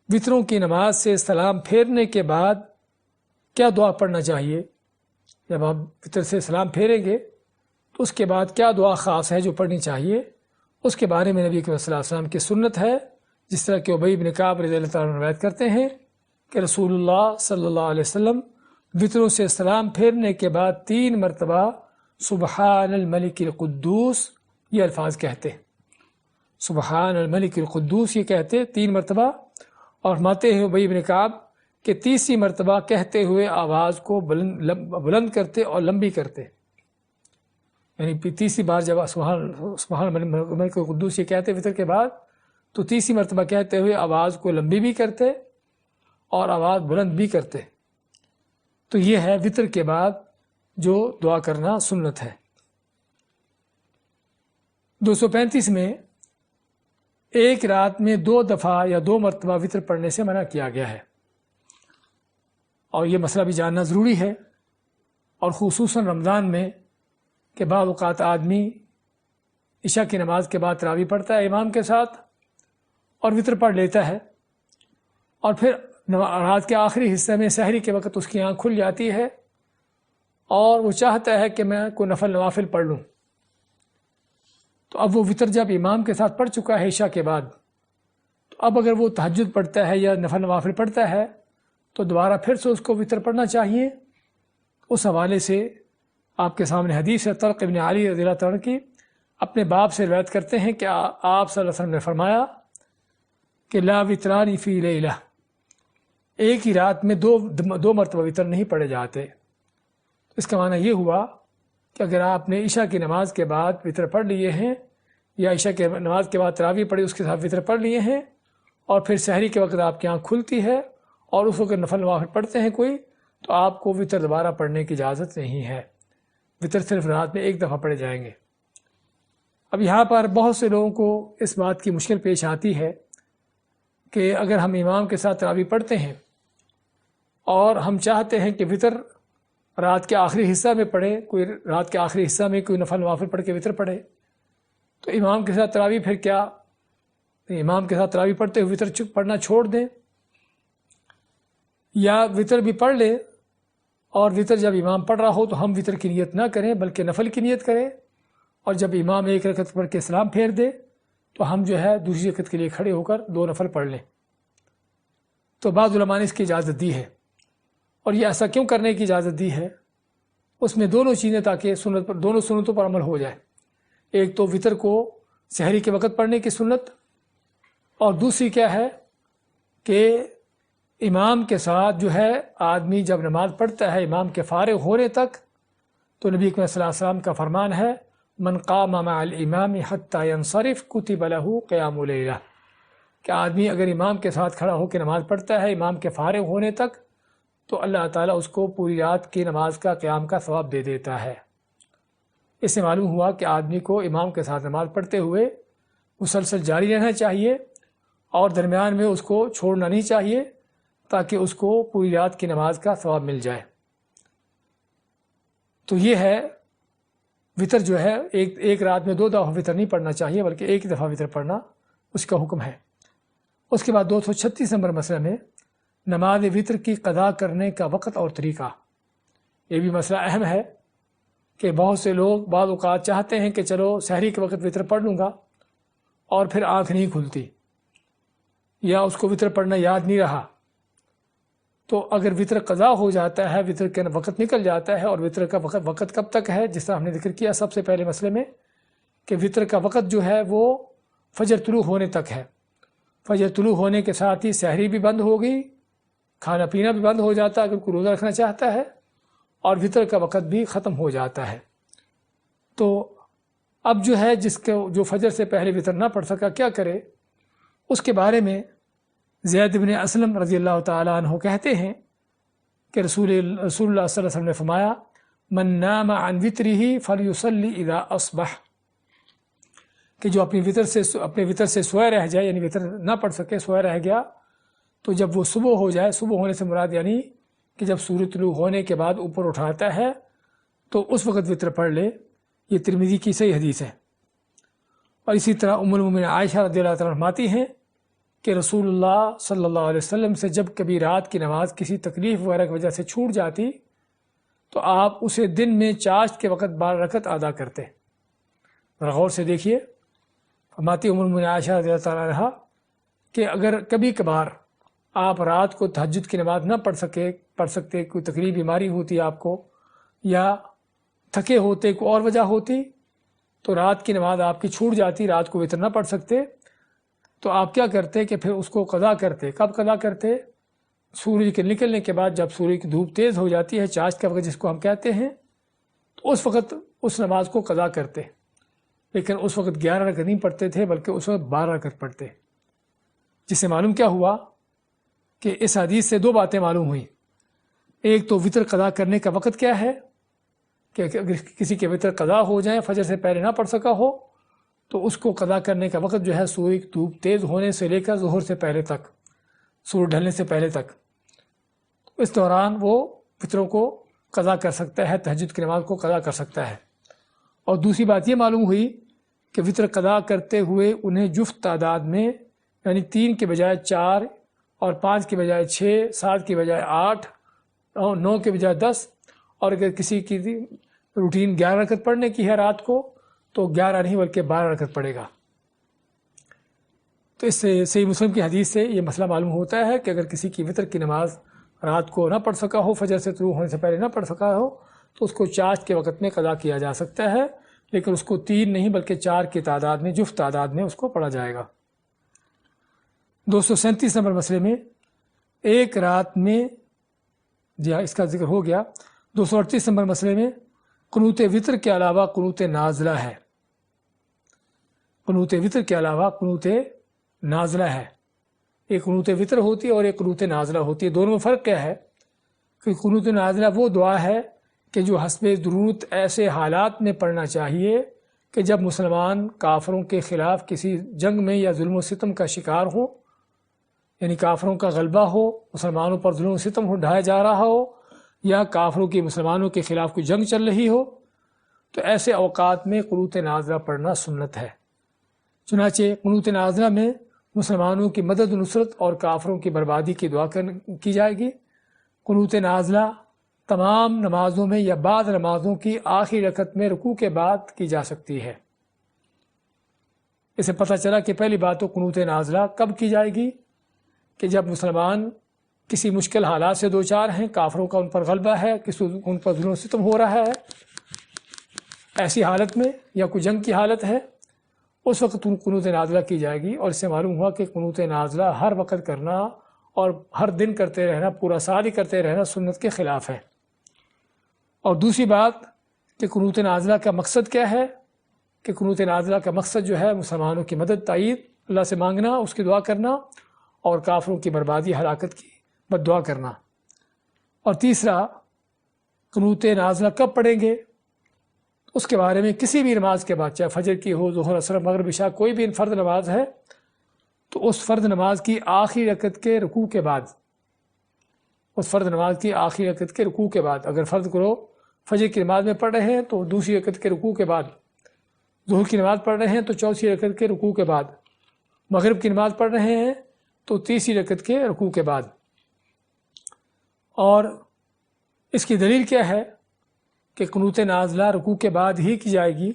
A: وطروں کی نماز سے سلام پھیرنے کے بعد کیا دعا پڑھنا چاہیے؟ جب آپ وطر سے سلام پھیریں گے تو اس کے بعد کیا دعا خاص ہے جو پڑھنی چاہیے؟ اس کے بارے میں نبی صلی اللہ علیہ وسلم کی سنت ہے، جس طرح کہ ابی بن کعب رضی اللہ تعالیٰ عنہ روایت کرتے ہیں کہ رسول اللہ صلی اللہ علیہ وسلم وطروں سے سلام پھیرنے کے بعد 3 مرتبہ سبحان الملک القدوس یہ الفاظ کہتے. سبحان الملک القدوس یہ کہتے 3 مرتبہ، اور فرماتے ہیں ابی بن کعب کہ تیسری مرتبہ کہتے ہوئے آواز کو بلند کرتے اور لمبی کرتے. یعنی تیسری بار جب سبحان الملک القدوس یہ کہتے وطر کے بعد تو تیسری مرتبہ کہتے ہوئے آواز کو لمبی بھی کرتے اور آواز بلند بھی کرتے. تو یہ ہے وطر کے بعد جو دعا کرنا سنت ہے. 235 میں ایک رات میں 2 دفعہ یا 2 مرتبہ وطر پڑھنے سے منع کیا گیا ہے، اور یہ مسئلہ بھی جاننا ضروری ہے. اور خصوصاً رمضان میں کہ بعض اوقات آدمی عشاء کی نماز کے بعد تراویح پڑھتا ہے امام کے ساتھ اور وطر پڑھ لیتا ہے، اور پھر رات کے آخری حصے میں سحری کے وقت اس کی آنکھ کھل جاتی ہے اور وہ چاہتا ہے کہ میں کوئی نوافل پڑھ لوں، تو اب وہ وطر جب امام کے ساتھ پڑھ چکا ہے عشاء کے بعد، تو اب اگر وہ تہجد پڑھتا ہے یا نوافل پڑھتا ہے تو دوبارہ پھر سے اس کو وطر پڑھنا چاہیے۔ اس حوالے سے آپ کے سامنے حدیث ہے طلق ابن علی رضی اللہ عنہ کی، اپنے باپ سے روایت کرتے ہیں کہ آپ صلی اللہ علیہ وسلم نے فرمایا کہ لا وطران فی لیلہ، ایک ہی رات میں دو مرتبہ وطر نہیں پڑھے جاتے۔ اس کا معنی یہ ہوا کہ اگر آپ نے عشاء کی نماز کے بعد وطر پڑھ لیے ہیں یا عشاء کی نماز کے بعد تراویح پڑھی اس کے ساتھ وطر پڑھ لیے ہیں، اور پھر سحری کے وقت آپ کی آنکھ کھلتی ہے اور اس وقت نوافل پڑھتے ہیں کوئی، تو آپ کو وطر دوبارہ پڑھنے کی اجازت نہیں ہے، وطر صرف رات میں ایک دفعہ پڑھے جائیں گے۔ اب یہاں پر بہت سے لوگوں کو اس بات کی مشکل پیش آتی ہے کہ اگر ہم امام کے ساتھ تراویح پڑھتے ہیں اور ہم چاہتے ہیں کہ وطر رات کے آخری حصہ میں پڑھے، کوئی رات کے آخری حصہ میں کوئی نوافل پڑھ کے وطر پڑھے، تو امام کے ساتھ تراویح پھر کیا امام کے ساتھ تراویح پڑھتے ہوئے وطر پڑھنا چھوڑ دیں، یا وطر بھی پڑھ لیں اور وطر جب امام پڑھ رہا ہو تو ہم وطر کی نیت نہ کریں بلکہ نفل کی نیت کریں، اور جب امام ایک رکعت پڑھ کے سلام پھیر دے تو ہم جو ہے دوسری رکعت کے لیے کھڑے ہو کر 2 نفل پڑھ لیں۔ تو بعض علماء نے اس کی اجازت دی ہے، اور یہ ایسا کیوں کرنے کی اجازت دی ہے؟ اس میں دونوں چیزیں تاکہ دونوں سنتوں پر عمل ہو جائے، ایک تو وطر کو سحری کے وقت پڑھنے کی سنت، اور دوسری کیا ہے کہ امام کے ساتھ جو ہے آدمی جب نماز پڑھتا ہے امام کے فارغ ہونے تک، تو نبی صلی اللہ علیہ وسلم کا فرمان ہے من قام مع الامام حتی ینصرف کتب له قیام لیلہ، کہ آدمی اگر امام کے ساتھ کھڑا ہو کے نماز پڑھتا ہے امام کے فارغ ہونے تک تو اللہ تعالیٰ اس کو پوری رات کی نماز کا قیام کا ثواب دے دیتا ہے۔ اس سے معلوم ہوا کہ آدمی کو امام کے ساتھ نماز پڑھتے ہوئے مسلسل جاری رہنا چاہیے اور درمیان میں اس کو چھوڑنا نہیں چاہیے تاکہ اس کو پوری رات کی نماز کا ثواب مل جائے۔ تو یہ ہے وطر جو ہے ایک رات میں 2 دفعہ وطر نہیں پڑھنا چاہیے بلکہ ایک دفعہ وطر پڑھنا اس کا حکم ہے۔ اس کے بعد 236 نمبر مسئلہ میں نماز وطر کی قضا کرنے کا وقت اور طریقہ، یہ بھی مسئلہ اہم ہے کہ بہت سے لوگ بعض اوقات چاہتے ہیں کہ چلو سحری کے وقت وطر پڑھ لوں گا اور پھر آنکھ نہیں کھلتی یا اس کو وطر پڑھنا یاد نہیں رہا، تو اگر وطر قضا ہو جاتا ہے، وطر کا وقت نکل جاتا ہے، اور وطر کا وقت کب تک ہے، جس طرح ہم نے ذکر کیا سب سے پہلے مسئلے میں کہ وطر کا وقت جو ہے وہ فجر طلوع ہونے تک ہے، فجر طلوع ہونے کے ساتھ ہی سحری بھی بند ہو گئی، کھانا پینا بھی بند ہو جاتا ہے اگر کوئی روزہ رکھنا چاہتا ہے، اور وطر کا وقت بھی ختم ہو جاتا ہے۔ تو اب جو ہے جو فجر سے پہلے وطر نہ پڑھ سکا کیا کرے؟ اس کے بارے میں زید بن اسلم رضی اللہ تعالیٰ عنہ کہتے ہیں کہ رسول اللہ صلی اللہ علیہ وسلم نے فرمایا من نام عن وطرہ فلیصلی اذا اصبح، کہ جو اپنے وطر سے سوئے رہ جائے، یعنی وطر نہ پڑھ سکے، سوئے رہ گیا، تو جب وہ صبح ہو جائے، صبح ہونے سے مراد یعنی کہ جب سورج طلوع ہونے کے بعد اوپر اٹھاتا ہے تو اس وقت وطر پڑھ لے۔ یہ ترمذی کی صحیح حدیث ہے۔ اور اسی طرح ام المؤمنین عائشہ رضی اللہ تعالیٰ عنہا فرماتی ہیں کہ رسول اللہ صلی اللہ علیہ وسلم سے جب کبھی رات کی نماز کسی تکلیف وغیرہ کی وجہ سے چھوٹ جاتی تو آپ اسے دن میں چاشت کے وقت 12 رکعت ادا کرتے۔ ذرا غور سے دیکھیے، فرماتی ام المؤمنین عائشہ رضی اللہ تعالیٰ عنہا کہ اگر کبھی کبھار آپ رات کو تہجد کی نماز نہ پڑھ سکتے، کوئی تکلیف بیماری ہوتی آپ کو یا تھکے ہوتے، کوئی اور وجہ ہوتی، تو رات کی نماز آپ کی چھوٹ جاتی، رات کو وطر نہ پڑھ سکتے، تو آپ کیا کرتے کہ پھر اس کو قضا کرتے۔ کب قضا کرتے؟ سورج کے نکلنے کے بعد، جب سورج کی دھوپ تیز ہو جاتی ہے، چاشت کا وقت جس کو ہم کہتے ہیں، تو اس وقت اس نماز کو قضا کرتے، لیکن اس وقت 11 رکعت نہیں پڑھتے تھے بلکہ اس وقت 12 رکعت پڑھتے۔ جس سے معلوم کیا ہوا کہ اس حدیث سے 2 باتیں معلوم ہوئیں۔ ایک تو وطر قضا کرنے کا وقت کیا ہے، کہ اگر کسی کے وطر قضا ہو جائیں، فجر سے پہلے نہ پڑھ سکا ہو، تو اس کو قضا کرنے کا وقت جو ہے سورج کی دھوپ تیز ہونے سے لے کر ظہر سے پہلے تک، سورج ڈھلنے سے پہلے تک، اس دوران وہ وطروں کو قضا کر سکتا ہے، تہجد کی نماز کو قضا کر سکتا ہے۔ اور دوسری بات یہ معلوم ہوئی کہ وطر قضا کرتے ہوئے انہیں جفت تعداد میں، یعنی 3 کے بجائے 4 اور 5 کے بجائے 6، 7 کے بجائے 8 اور 9 کے بجائے 10، اور اگر کسی کی روٹین 11 رکعت پڑھنے کی ہے رات کو تو 11 نہیں بلکہ 12 رکعت پڑھے گا۔ تو اس سے صحیح مسلم کی حدیث سے یہ مسئلہ معلوم ہوتا ہے کہ اگر کسی کی وطر کی نماز رات کو نہ پڑھ سکا ہو، فجر سے طلوع ہونے سے پہلے نہ پڑھ سکا ہو، تو اس کو چاشت کے وقت میں قضا کیا جا سکتا ہے، لیکن اس کو 3 نہیں بلکہ 4 کی تعداد میں، جفت تعداد میں اس کو پڑھا جائے گا۔ 237 نمبر مسئلے میں ایک رات میں، جی ہاں اس کا ذکر ہو گیا۔ 238 نمبر مسئلے میں قنوت وطر کے علاوہ قنوت نازلہ ہے، قنوت وطر کے علاوہ قنوت نازلہ ہے۔ ایک قنوت وطر ہوتی ہے اور ایک قنوت نازلہ ہوتی ہے۔ دونوں میں فرق کیا ہے کہ قنوت نازلہ وہ دعا ہے کہ جو حسب ضرورت ایسے حالات میں پڑھنا چاہیے کہ جب مسلمان کافروں کے خلاف کسی جنگ میں یا ظلم و ستم کا شکار ہو، یعنی کافروں کا غلبہ ہو، مسلمانوں پر ظلم و ستم ڈھایا جا رہا ہو، یا کافروں کی مسلمانوں کے خلاف کوئی جنگ چل رہی ہو، تو ایسے اوقات میں قنوت نازلہ پڑھنا سنت ہے۔ چنانچہ قنوت نازلہ میں مسلمانوں کی مدد و نصرت اور کافروں کی بربادی کی دعا کی جائے گی۔ قنوت نازلہ تمام نمازوں میں یا بعض نمازوں کی آخری رکعت میں رکوع کے بعد کی جا سکتی ہے۔ اسے پتہ چلا کہ پہلی بات تو قنوت نازلہ کب کی جائے گی کہ جب مسلمان کسی مشکل حالات سے دوچار ہیں، کافروں کا ان پر غلبہ ہے، ان پر ظلم و ستم ہو رہا ہے، ایسی حالت میں یا کوئی جنگ کی حالت ہے، اس وقت قنوت نازلہ کی جائے گی۔ اور اس سے معلوم ہوا کہ قنوت نازلہ ہر وقت کرنا اور ہر دن کرتے رہنا، پورا سال ہی کرتے رہنا سنت کے خلاف ہے۔ اور دوسری بات کہ قنوت نازلہ کا مقصد کیا ہے، کہ قنوت نازلہ کا مقصد جو ہے مسلمانوں کی مدد، تائید، اللہ سے مانگنا، اس کی دعا کرنا، اور کافروں کی بربادی، ہلاکت کی بد دعا کرنا۔ اور تیسرا، قنوت نازلہ کب پڑھیں گے، اس کے بارے میں کسی بھی نماز کے بعد، چاہے فجر کی ہو، ظہر، عصر، مغرب، عشاء، کوئی بھی فرض نماز ہے، تو اس فرض نماز کی آخری رکعت کے رکوع کے بعد، اس فرض نماز کی آخری رکعت کے رکوع کے بعد، اگر فرض کرو فجر کی نماز میں پڑھ رہے ہیں تو دوسری رکعت کے رکوع کے بعد، ظہر کی نماز پڑھ رہے ہیں تو چوتھی رکعت کے رکوع کے بعد، مغرب کی نماز پڑھ رہے ہیں تو تیسری رکعت کے رکوع کے بعد۔ اور اس کی دلیل کیا ہے کہ قنوت نازلہ رکوع کے بعد ہی کی جائے گی؟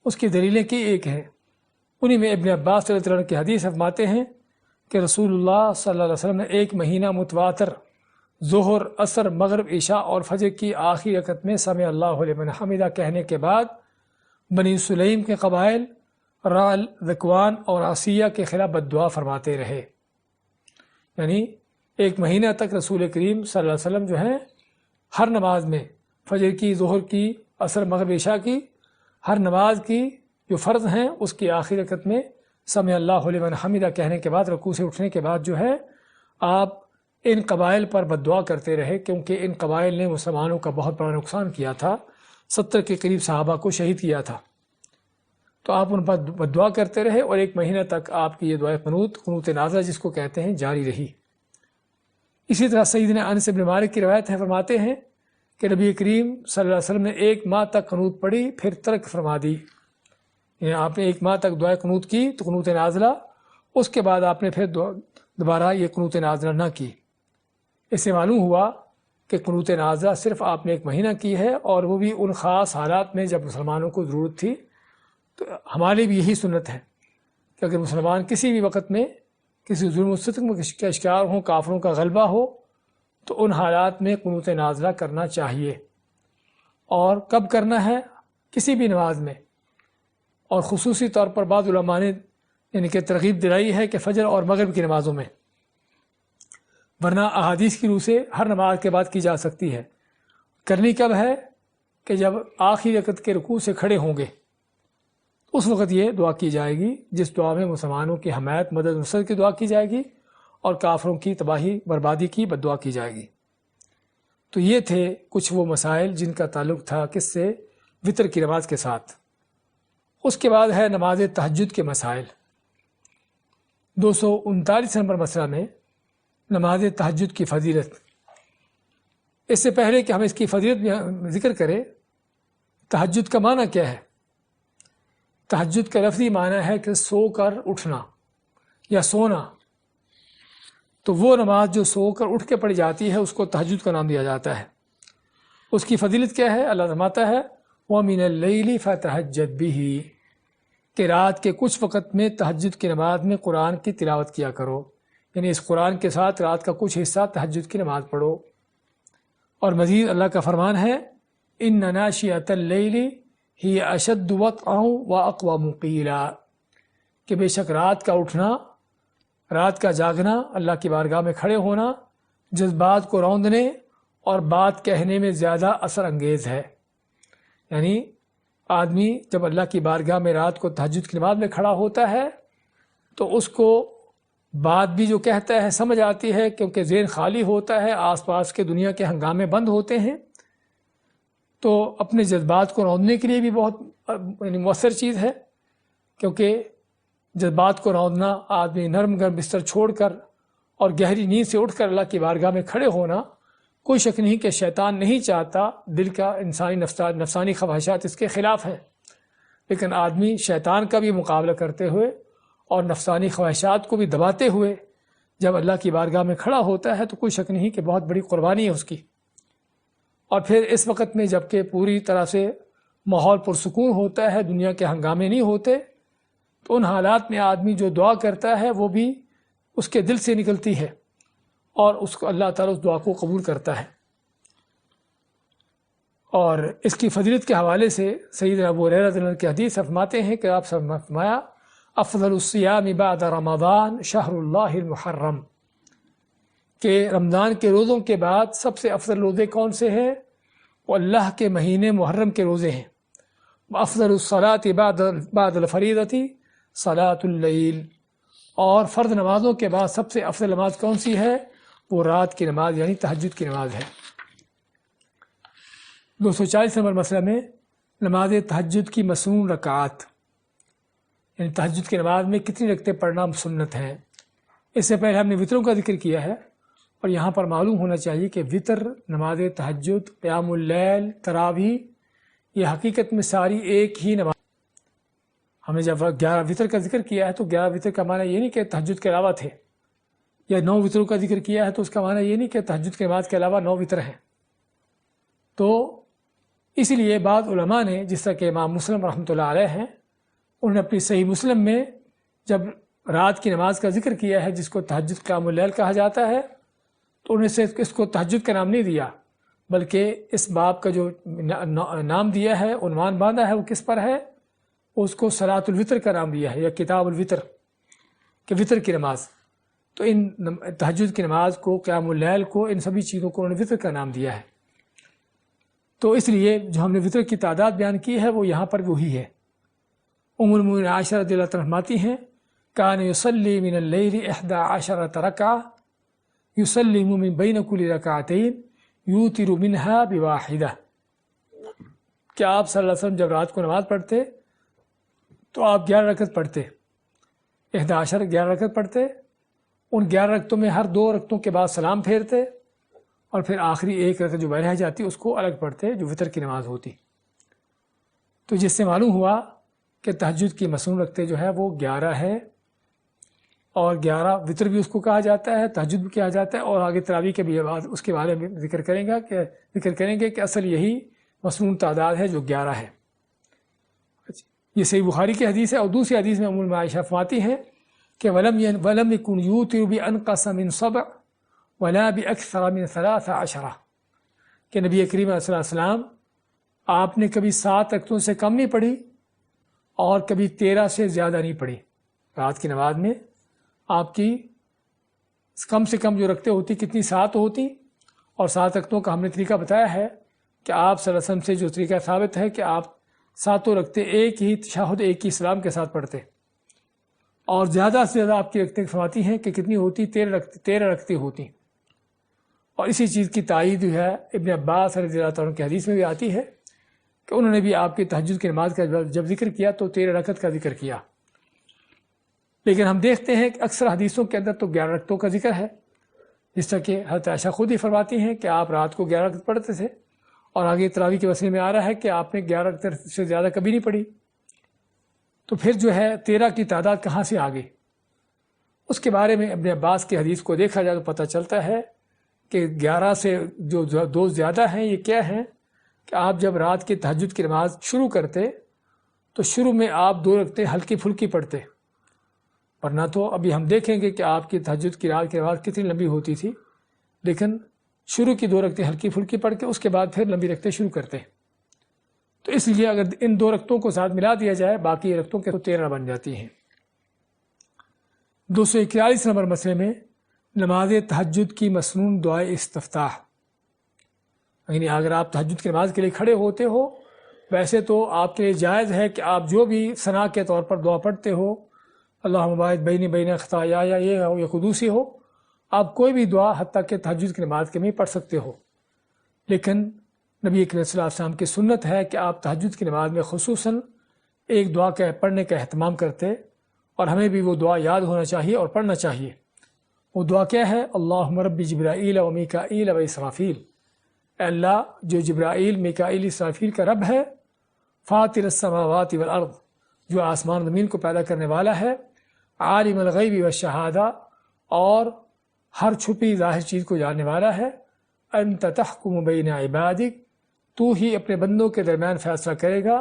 A: اس کی دلیلیں کی ایک ہیں، انہی میں ابن عباس رضی اللہ عنہ کی حدیث فرماتے ہیں کہ رسول اللہ صلی اللہ علیہ وسلم نے 1 مہینہ متواتر ظہر، عصر، مغرب، عشاء اور فجر کی آخری رکعت میں سمع اللہ لمن حمدہ کہنے کے بعد بنی سلیم کے قبائل رعل، ذکوان اور عصیہ کے خلاف بد دعا فرماتے رہے۔ یعنی 1 مہینہ تک رسول کریم صلی اللہ علیہ وسلم جو ہیں ہر نماز میں، فجر کی، ظہر کی، عصر، مغرب، عشاء کی، ہر نماز کی جو فرض ہیں اس کی آخری رکعت میں سمع اللہ لمن حمدہ کہنے کے بعد، رکوع سے اٹھنے کے بعد جو ہے آپ ان قبائل پر بد دعا کرتے رہے، کیونکہ ان قبائل نے مسلمانوں کا بہت بڑا نقصان کیا تھا، 70 کے قریب صحابہ کو شہید کیا تھا، تو آپ ان پر بد دعا کرتے رہے، اور 1 مہینہ تک آپ کی یہ دعائے قنوت نازلہ جس کو کہتے ہیں جاری رہی۔ اسی طرح سیدنا انس بن مالک کی روایت ہے، فرماتے ہیں کہ نبی کریم صلی اللہ علیہ وسلم نے 1 ماہ تک قنوت پڑھی، پھر ترک فرما دی، یعنی آپ نے 1 ماہ تک دعائے قنوت کی تو قنوت نازلہ، اس کے بعد آپ نے پھر دوبارہ یہ قنوت نازلہ نہ کی۔ اس سے معلوم ہوا کہ قنوت نازلہ صرف آپ نے 1 مہینہ کی ہے، اور وہ بھی ان خاص حالات میں جب مسلمانوں کو ضرورت تھی۔ تو ہمارے بھی یہی سنت ہے کہ اگر مسلمان کسی بھی وقت میں کسی ظلم و ستم کا شکار ہوں، کافروں کا غلبہ ہو، تو ان حالات میں قنوت نازلہ کرنا چاہیے۔ اور کب کرنا ہے؟ کسی بھی نماز میں، اور خصوصی طور پر بعض علماء نے یعنی کہ ترغیب دلائی ہے کہ فجر اور مغرب کی نمازوں میں، ورنہ احادیث کی روح سے ہر نماز کے بعد کی جا سکتی ہے۔ کرنی کب ہے؟ کہ جب آخری رکعت کے رکوع سے کھڑے ہوں گے، اس وقت یہ دعا کی جائے گی، جس دعا میں مسلمانوں کی حمایت، مدد، نصرت کی دعا کی جائے گی، اور کافروں کی تباہی، بربادی کی بد دعا کی جائے گی۔ تو یہ تھے کچھ وہ مسائل جن کا تعلق تھا کس سے؟ وطر کی نماز کے ساتھ۔ اس کے بعد ہے نماز تہجد کے مسائل۔ 239 نمبر مسئلہ میں نماز تہجد کی فضیلت۔ اس سے پہلے کہ ہم اس کی فضیلت ذکر کریں، تہجد کا معنی کیا ہے؟ تہجد کا لفظی معنی ہے کہ سو کر اٹھنا یا سونا، تو وہ نماز جو سو کر اٹھ کے پڑھی جاتی ہے اس کو تہجد کا نام دیا جاتا ہے۔ اس کی فضیلت کیا ہے؟ اللہ فرماتا ہے وَمِنَ اللَّيْلِ فَتَهَجَّدْ بِهِ، کہ رات کے کچھ وقت میں تہجد کی نماز میں قرآن کی تلاوت کیا کرو، یعنی اس قرآن کے ساتھ رات کا کچھ حصہ تہجد کی نماز پڑھو۔ اور مزید اللہ کا فرمان ہے إِنَّ نَاشِئَةَ اللَّيْلِ هِيَ أَشَدُّ وَطْئًا وَأَقْوَمُ قِيلًا، کہ بے شک رات کا اٹھنا، رات کا جاگنا، اللہ کی بارگاہ میں کھڑے ہونا جذبات کو روندنے اور بات کہنے میں زیادہ اثر انگیز ہے۔ یعنی آدمی جب اللہ کی بارگاہ میں رات کو تہجد کی نماز میں کھڑا ہوتا ہے تو اس کو بات بھی جو کہتا ہے سمجھ آتی ہے، کیونکہ ذہن خالی ہوتا ہے، آس پاس کے دنیا کے ہنگامے بند ہوتے ہیں، تو اپنے جذبات کو روندنے کے لیے بھی بہت مؤثر چیز ہے، کیونکہ جذبات کو روندنا، آدمی نرم گرم بستر چھوڑ کر اور گہری نیند سے اٹھ کر اللہ کی بارگاہ میں کھڑے ہونا، کوئی شک نہیں کہ شیطان نہیں چاہتا، دل کا انسانی نفسانی خواہشات اس کے خلاف ہیں، لیکن آدمی شیطان کا بھی مقابلہ کرتے ہوئے اور نفسانی خواہشات کو بھی دباتے ہوئے جب اللہ کی بارگاہ میں کھڑا ہوتا ہے تو کوئی شک نہیں کہ بہت بڑی قربانی ہے اس کی۔ اور پھر اس وقت میں جب کہ پوری طرح سے ماحول پرسکون ہوتا ہے، دنیا کے ہنگامے نہیں ہوتے، تو ان حالات میں آدمی جو دعا کرتا ہے وہ بھی اس کے دل سے نکلتی ہے اور اس کو اللہ تعالیٰ اس دعا کو قبول کرتا ہے۔ اور اس کی فضیلت کے حوالے سے سیدنا ابو ہریرہ رضی اللہ عنہ کی حدیث فرماتے ہیں کہ آپ سے فرمایا افضل الصیام بعد رمضان شہر اللہ المحرم، کہ رمضان کے روزوں کے بعد سب سے افضل روزے کون سے ہیں؟ وہ اللہ کے مہینے محرم کے روزے ہیں۔ افضل الصلاة بعد الفریضۃ صلاۃ اللیل، اور فرض نمازوں کے بعد سب سے افضل نماز کون سی ہے؟ وہ رات کی نماز یعنی تہجد کی نماز ہے۔ 240 نمبر مسئلہ میں نماز تہجد کی مسنون رکعات، یعنی تہجد کی نماز میں کتنی رکعتیں پڑھنا سنت ہیں۔ اس سے پہلے ہم نے وطروں کا ذکر کیا ہے، اور یہاں پر معلوم ہونا چاہیے کہ وطر، نماز تہجد، قیام اللیل، تراویح، یہ حقیقت میں ساری ایک ہی نماز۔ ہم نے جب 11 وطر کا ذکر کیا ہے تو 11 وطر کا معنی یہ نہیں کہ تہجد کے علاوہ تھے، یا 9 وطروں کا ذکر کیا ہے تو اس کا معنی یہ نہیں کہ تہجد کی نماز کے علاوہ 9 وطر ہیں۔ تو اس لیے بعض علماء نے، جس طرح کہ امام مسلم رحمۃ اللہ علیہ ہیں، انہوں نے اپنی صحیح مسلم میں جب رات کی نماز کا ذکر کیا ہے جس کو تہجد قیام اللیل کہا جاتا ہے، تو انہوں نے صرف اس کو تہجد کا نام نہیں دیا، بلکہ اس باب کا جو نام دیا ہے، عنوان باندھا ہے، وہ کس پر ہے؟ اس کو صلاۃ الوتر کا نام دیا ہے، یا کتاب الوتر، کہ وطر کی نماز۔ تو ان تہجد کی نماز کو، قیام اللیل کو، ان سبھی چیزوں کو انہوں نے وطر کا نام دیا ہے۔ تو اس لیے جو ہم نے وطر کی تعداد بیان کی ہے وہ یہاں پر وہی ہے۔ ام المؤمنین عائشہ رضی اللہ عنہا فرماتی ہیں کان یصلی من اللیل 11 رکعہ یسلم من بین کل رکعتین یوتر منها بواحدہ، کہ آپ صلی اللہ علیہ وسلم جب رات کو نماز پڑھتے تو آپ 11 رکعت پڑھتے، 11 رکعت پڑھتے، ان 11 رکعتوں میں ہر 2 رکعتوں کے بعد سلام پھیرتے، اور پھر آخری 1 رکعت جو رہ جاتی اس کو الگ پڑھتے جو وطر کی نماز ہوتی۔ تو جس سے معلوم ہوا کہ تہجد کی مسنون رکعتیں جو ہے وہ 11 ہے، اور 11 وطر بھی اس کو کہا جاتا ہے، تہجد بھی کہا جاتا ہے، اور آگے تراویح کے بھی اس کے بارے میں ذکر کریں گے کہ اصل یہی مسنون تعداد ہے جو 11 ہے۔ یہ صحیح بخاری کی حدیث ہے، اور دوسری حدیث میں ام المؤمنین عائشہ فرماتی ہیں کہ وَلَمْ يَكُنْ يُوتِرُ بِأَنْقَصَ مِنْ سَبْعٍ وَلَا بِأَكْثَرَ مِنْ 13، کہ نبی کریم علیہ السلام آپ نے کبھی 7 رکعتوں سے کم نہیں پڑھی اور کبھی 13 سے زیادہ نہیں پڑھی۔ رات کی نماز میں آپ کی کم سے کم جو رکعتیں ہوتی کتنی؟ 7 ہوتی، اور 7 رکعتوں کا ہم نے طریقہ بتایا ہے کہ آپ صلی اللہ علیہ وسلم سے جو طریقہ ثابت ہے کہ آپ 7 رکعتیں ایک ہی تشہد، ایک ہی سلام کے ساتھ پڑھتے، اور زیادہ سے زیادہ آپ کی رکعتیں فرماتی ہیں کہ کتنی ہوتی؟ 13 رکعتیں ہوتی۔ اور اسی چیز کی تائید جو ہے ابن عباس رضی اللہ عنہ کی حدیث میں بھی آتی ہے کہ انہوں نے بھی آپ کی تہجد کی نماز کا جب ذکر کیا تو 13 رکعت کا ذکر کیا، لیکن ہم دیکھتے ہیں کہ اکثر حدیثوں کے اندر تو 11 رکعتوں کا ذکر ہے، جس طرح کہ حضرت عائشہ خود ہی فرماتی ہیں کہ آپ رات کو 11 رکعت پڑھتے تھے، اور آگے تراویح کے مسئلے میں آ رہا ہے کہ آپ نے 11 رکعت سے زیادہ کبھی نہیں پڑھی۔ تو پھر جو ہے 13 کی تعداد کہاں سے آ گئی؟ اس کے بارے میں ابن عباس کی حدیث کو دیکھا جائے تو پتہ چلتا ہے کہ 11 سے جو 2 زیادہ ہیں یہ کیا ہیں کہ آپ جب رات کی تہجد کی نماز شروع کرتے تو شروع میں آپ 2 رکعتیں ہلکی پھلکی پڑھتے، ورنہ تو ابھی ہم دیکھیں گے کہ آپ کی تہجد کی رات کی نماز کتنی لمبی ہوتی تھی، لیکن شروع کی 2 رکعتیں ہلکی پھلکی پڑھ کے اس کے بعد پھر لمبی رکعتیں شروع کرتے. تو اس لیے اگر ان 2 رکعتوں کو ساتھ ملا دیا جائے باقی رکعتوں کے تو 13 بن جاتی ہیں. 241 نمبر مسئلے میں نماز تہجد کی مسنون دعائے استفتاح، یعنی اگر آپ تہجد کی نماز کے لیے کھڑے ہوتے ہو، ویسے تو آپ کے لیے جائز ہے کہ آپ جو بھی ثنا کے طور پر دعا پڑھتے ہو، اللہم باعث بینی بین خطایا یا یہ ہو یا قدوسی ہو، آپ کوئی بھی دعا حتیٰ کہ تہجد کی نماز کے میں پڑھ سکتے ہو. لیکن نبی کریم صلی اللہ علیہ وسلم کی سنت ہے کہ آپ تہجد کی نماز میں خصوصاً ایک دعا کا پڑھنے کا اہتمام کرتے، اور ہمیں بھی وہ دعا یاد ہونا چاہیے اور پڑھنا چاہیے. وہ دعا کیا ہے؟ اللہم رب جبرائیل و میکائیل و اسرافیل، اے اللہ جو جبرائیل، میکائیل، اسرافیل کا رب ہے، فاطر السماوات والارض جو آسمان زمین کو پیدا کرنے والا ہے، عالم الغیب والشہادہ اور ہر چھپی ظاہر چیز کو جاننے والا ہے، انت تحکم بین عبادک تو ہی اپنے بندوں کے درمیان فیصلہ کرے گا،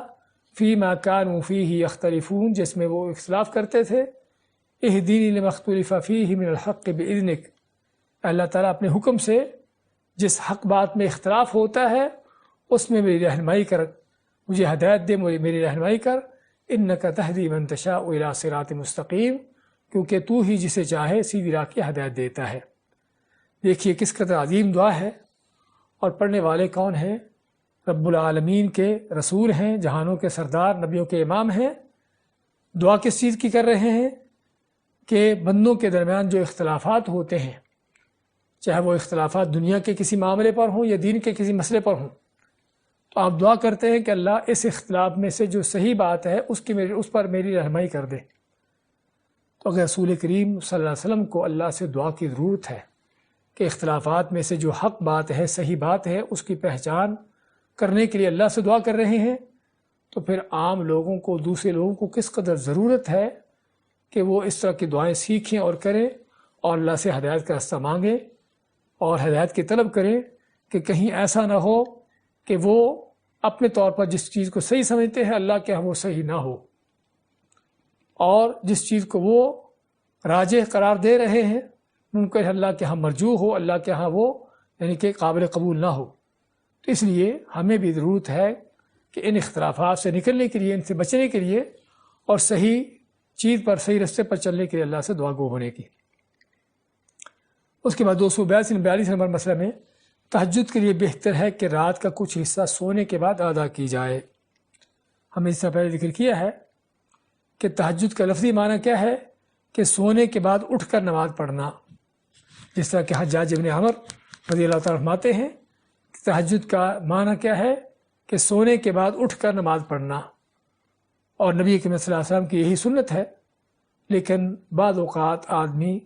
A: فیما کانوا فیہ یختلفون جس میں وہ اختلاف کرتے تھے، اہدینی لما اختلف فیہ من الحق باذنک، اللہ تعالیٰ اپنے حکم سے جس حق بات میں اختلاف ہوتا ہے اس میں میری رہنمائی کر، مجھے ہدایت دے، میری رہنمائی کر، انک تہدی من تشاء الی صراط مستقیم، کیونکہ تو ہی جسے چاہے سیدھی راہ کی ہدایت دیتا ہے. دیکھیے کس قدر عظیم دعا ہے، اور پڑھنے والے کون ہیں؟ رب العالمین کے رسول ہیں، جہانوں کے سردار، نبیوں کے امام ہیں. دعا کس چیز کی کر رہے ہیں؟ کہ بندوں کے درمیان جو اختلافات ہوتے ہیں، چاہے وہ اختلافات دنیا کے کسی معاملے پر ہوں یا دین کے کسی مسئلے پر ہوں، تو آپ دعا کرتے ہیں کہ اللہ اس اختلاف میں سے جو صحیح بات ہے اس پر میری رہنمائی کر دے. تو اگر رسول کریم صلی اللہ علیہ وسلم کو اللہ سے دعا کی ضرورت ہے کہ اختلافات میں سے جو حق بات ہے، صحیح بات ہے، اس کی پہچان کرنے کے لیے اللہ سے دعا کر رہے ہیں، تو پھر عام لوگوں کو، دوسرے لوگوں کو کس قدر ضرورت ہے کہ وہ اس طرح کی دعائیں سیکھیں اور کریں، اور اللہ سے ہدایت کا راستہ مانگیں اور ہدایت کی طلب کریں، کہ کہیں ایسا نہ ہو کہ وہ اپنے طور پر جس چیز کو صحیح سمجھتے ہیں اللہ کے ہاں وہ صحیح نہ ہو، اور جس چیز کو وہ راجح قرار دے رہے ہیں ممکن اللہ کے ہاں مرجوح ہو، اللہ کے ہاں وہ یعنی کہ قابل قبول نہ ہو. تو اس لیے ہمیں بھی ضرورت ہے کہ ان اختلافات سے نکلنے کے لیے، ان سے بچنے کے لیے، اور صحیح چیز پر، صحیح رستے پر چلنے کے لیے اللہ سے دعا گو ہونے کی. اس کے بعد 242 نمبر مسئلہ میں تہجد کے لیے بہتر ہے کہ رات کا کچھ حصہ سونے کے بعد ادا کی جائے. ہم نے اس سے پہلے ذکر کیا ہے کہ تہجد کا لفظی معنی کیا ہے کہ سونے کے بعد اٹھ کر نماز پڑھنا، جس طرح کہ حجاج ابن عمر رضی اللہ تعالیٰ فرماتے ہیں کہ تہجد کا معنی کیا ہے کہ سونے کے بعد اٹھ کر نماز پڑھنا، اور نبی کریم صلی اللہ علیہ وسلم کی یہی سنت ہے. لیکن بعض اوقات آدمی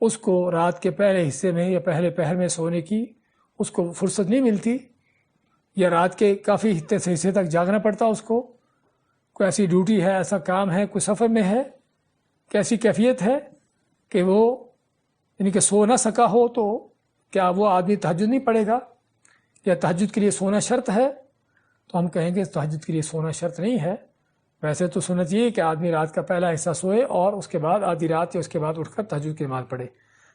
A: اس کو رات کے پہلے حصے میں یا پہلے پہر میں سونے کی اس کو فرصت نہیں ملتی، یا رات کے کافی حصے تک جاگنا پڑتا اس کو، کوئی ایسی ڈیوٹی ہے، ایسا کام ہے، کوئی سفر میں ہے، کہ ایسی کیفیت ہے کہ وہ یعنی کہ سو نہ سکا ہو، تو کیا وہ آدمی تہجد نہیں پڑھے گا؟ یا تہجد کے لیے سونا شرط ہے؟ تو ہم کہیں گے تہجد کے لیے سونا شرط نہیں ہے. ویسے تو سنت یہ ہے کہ آدمی رات کا پہلا حصہ سوئے اور اس کے بعد آدھی رات یا اس کے بعد اٹھ کر تہجد کی نماز پڑھے.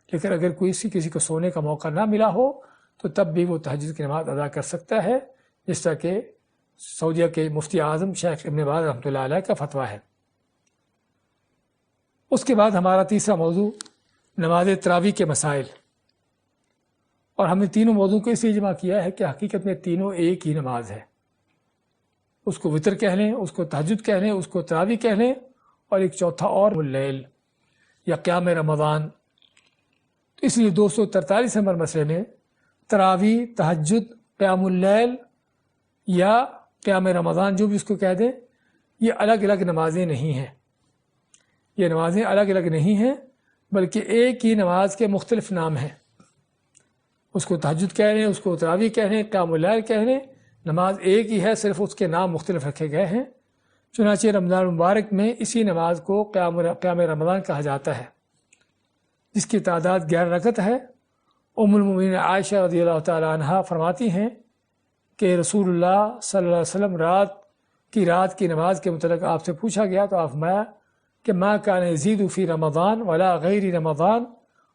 A: لیکن اگر کسی کو سونے کا موقع نہ ملا ہو تو تب بھی وہ تہجد کی نماز ادا کر سکتا ہے، جس طرح کہ سعودیہ کے مفتی اعظم شیخ ابن باز رحمۃ اللہ علیہ کا فتویٰ ہے. اس کے بعد ہمارا تیسرا موضوع نماز تراویح کے مسائل، اور ہم نے تینوں موضوع کو اس لیے جمع کیا ہے کہ حقیقت میں تینوں ایک ہی نماز ہے. اس کو وطر کہہ لیں، اس کو تہجد کہہ لیں، اس کو تراویح کہہ لیں، اور ایک چوتھا اور اللیل یا قیام رمضان. تو اس لیے 243 نمبر مسئلے میں تراویح، تہجد، قیام اللیل یا قیام رمضان جو بھی اس کو کہہ دیں، یہ الگ الگ نمازیں نہیں ہیں. یہ نمازیں الگ الگ نہیں ہیں بلکہ ایک ہی نماز کے مختلف نام ہیں. اس کو تہجد کہہ لیں، اس کو تراویح کہہ لیں، قیام اللیل کہہ لیں، نماز ایک ہی ہے، صرف اس کے نام مختلف رکھے گئے ہیں. چنانچہ رمضان مبارک میں اسی نماز کو قیام رمضان کہا جاتا ہے، جس کی تعداد 11 رکعت ہے۔ ام المؤمنین عائشہ رضی اللہ تعالی عنہا فرماتی ہیں کہ رسول اللہ صلی اللہ علیہ وسلم رات کی نماز کے متعلق آپ سے پوچھا گیا تو آپ فرمایا کہ ما کان یزید فی رمضان ولا غیر رمضان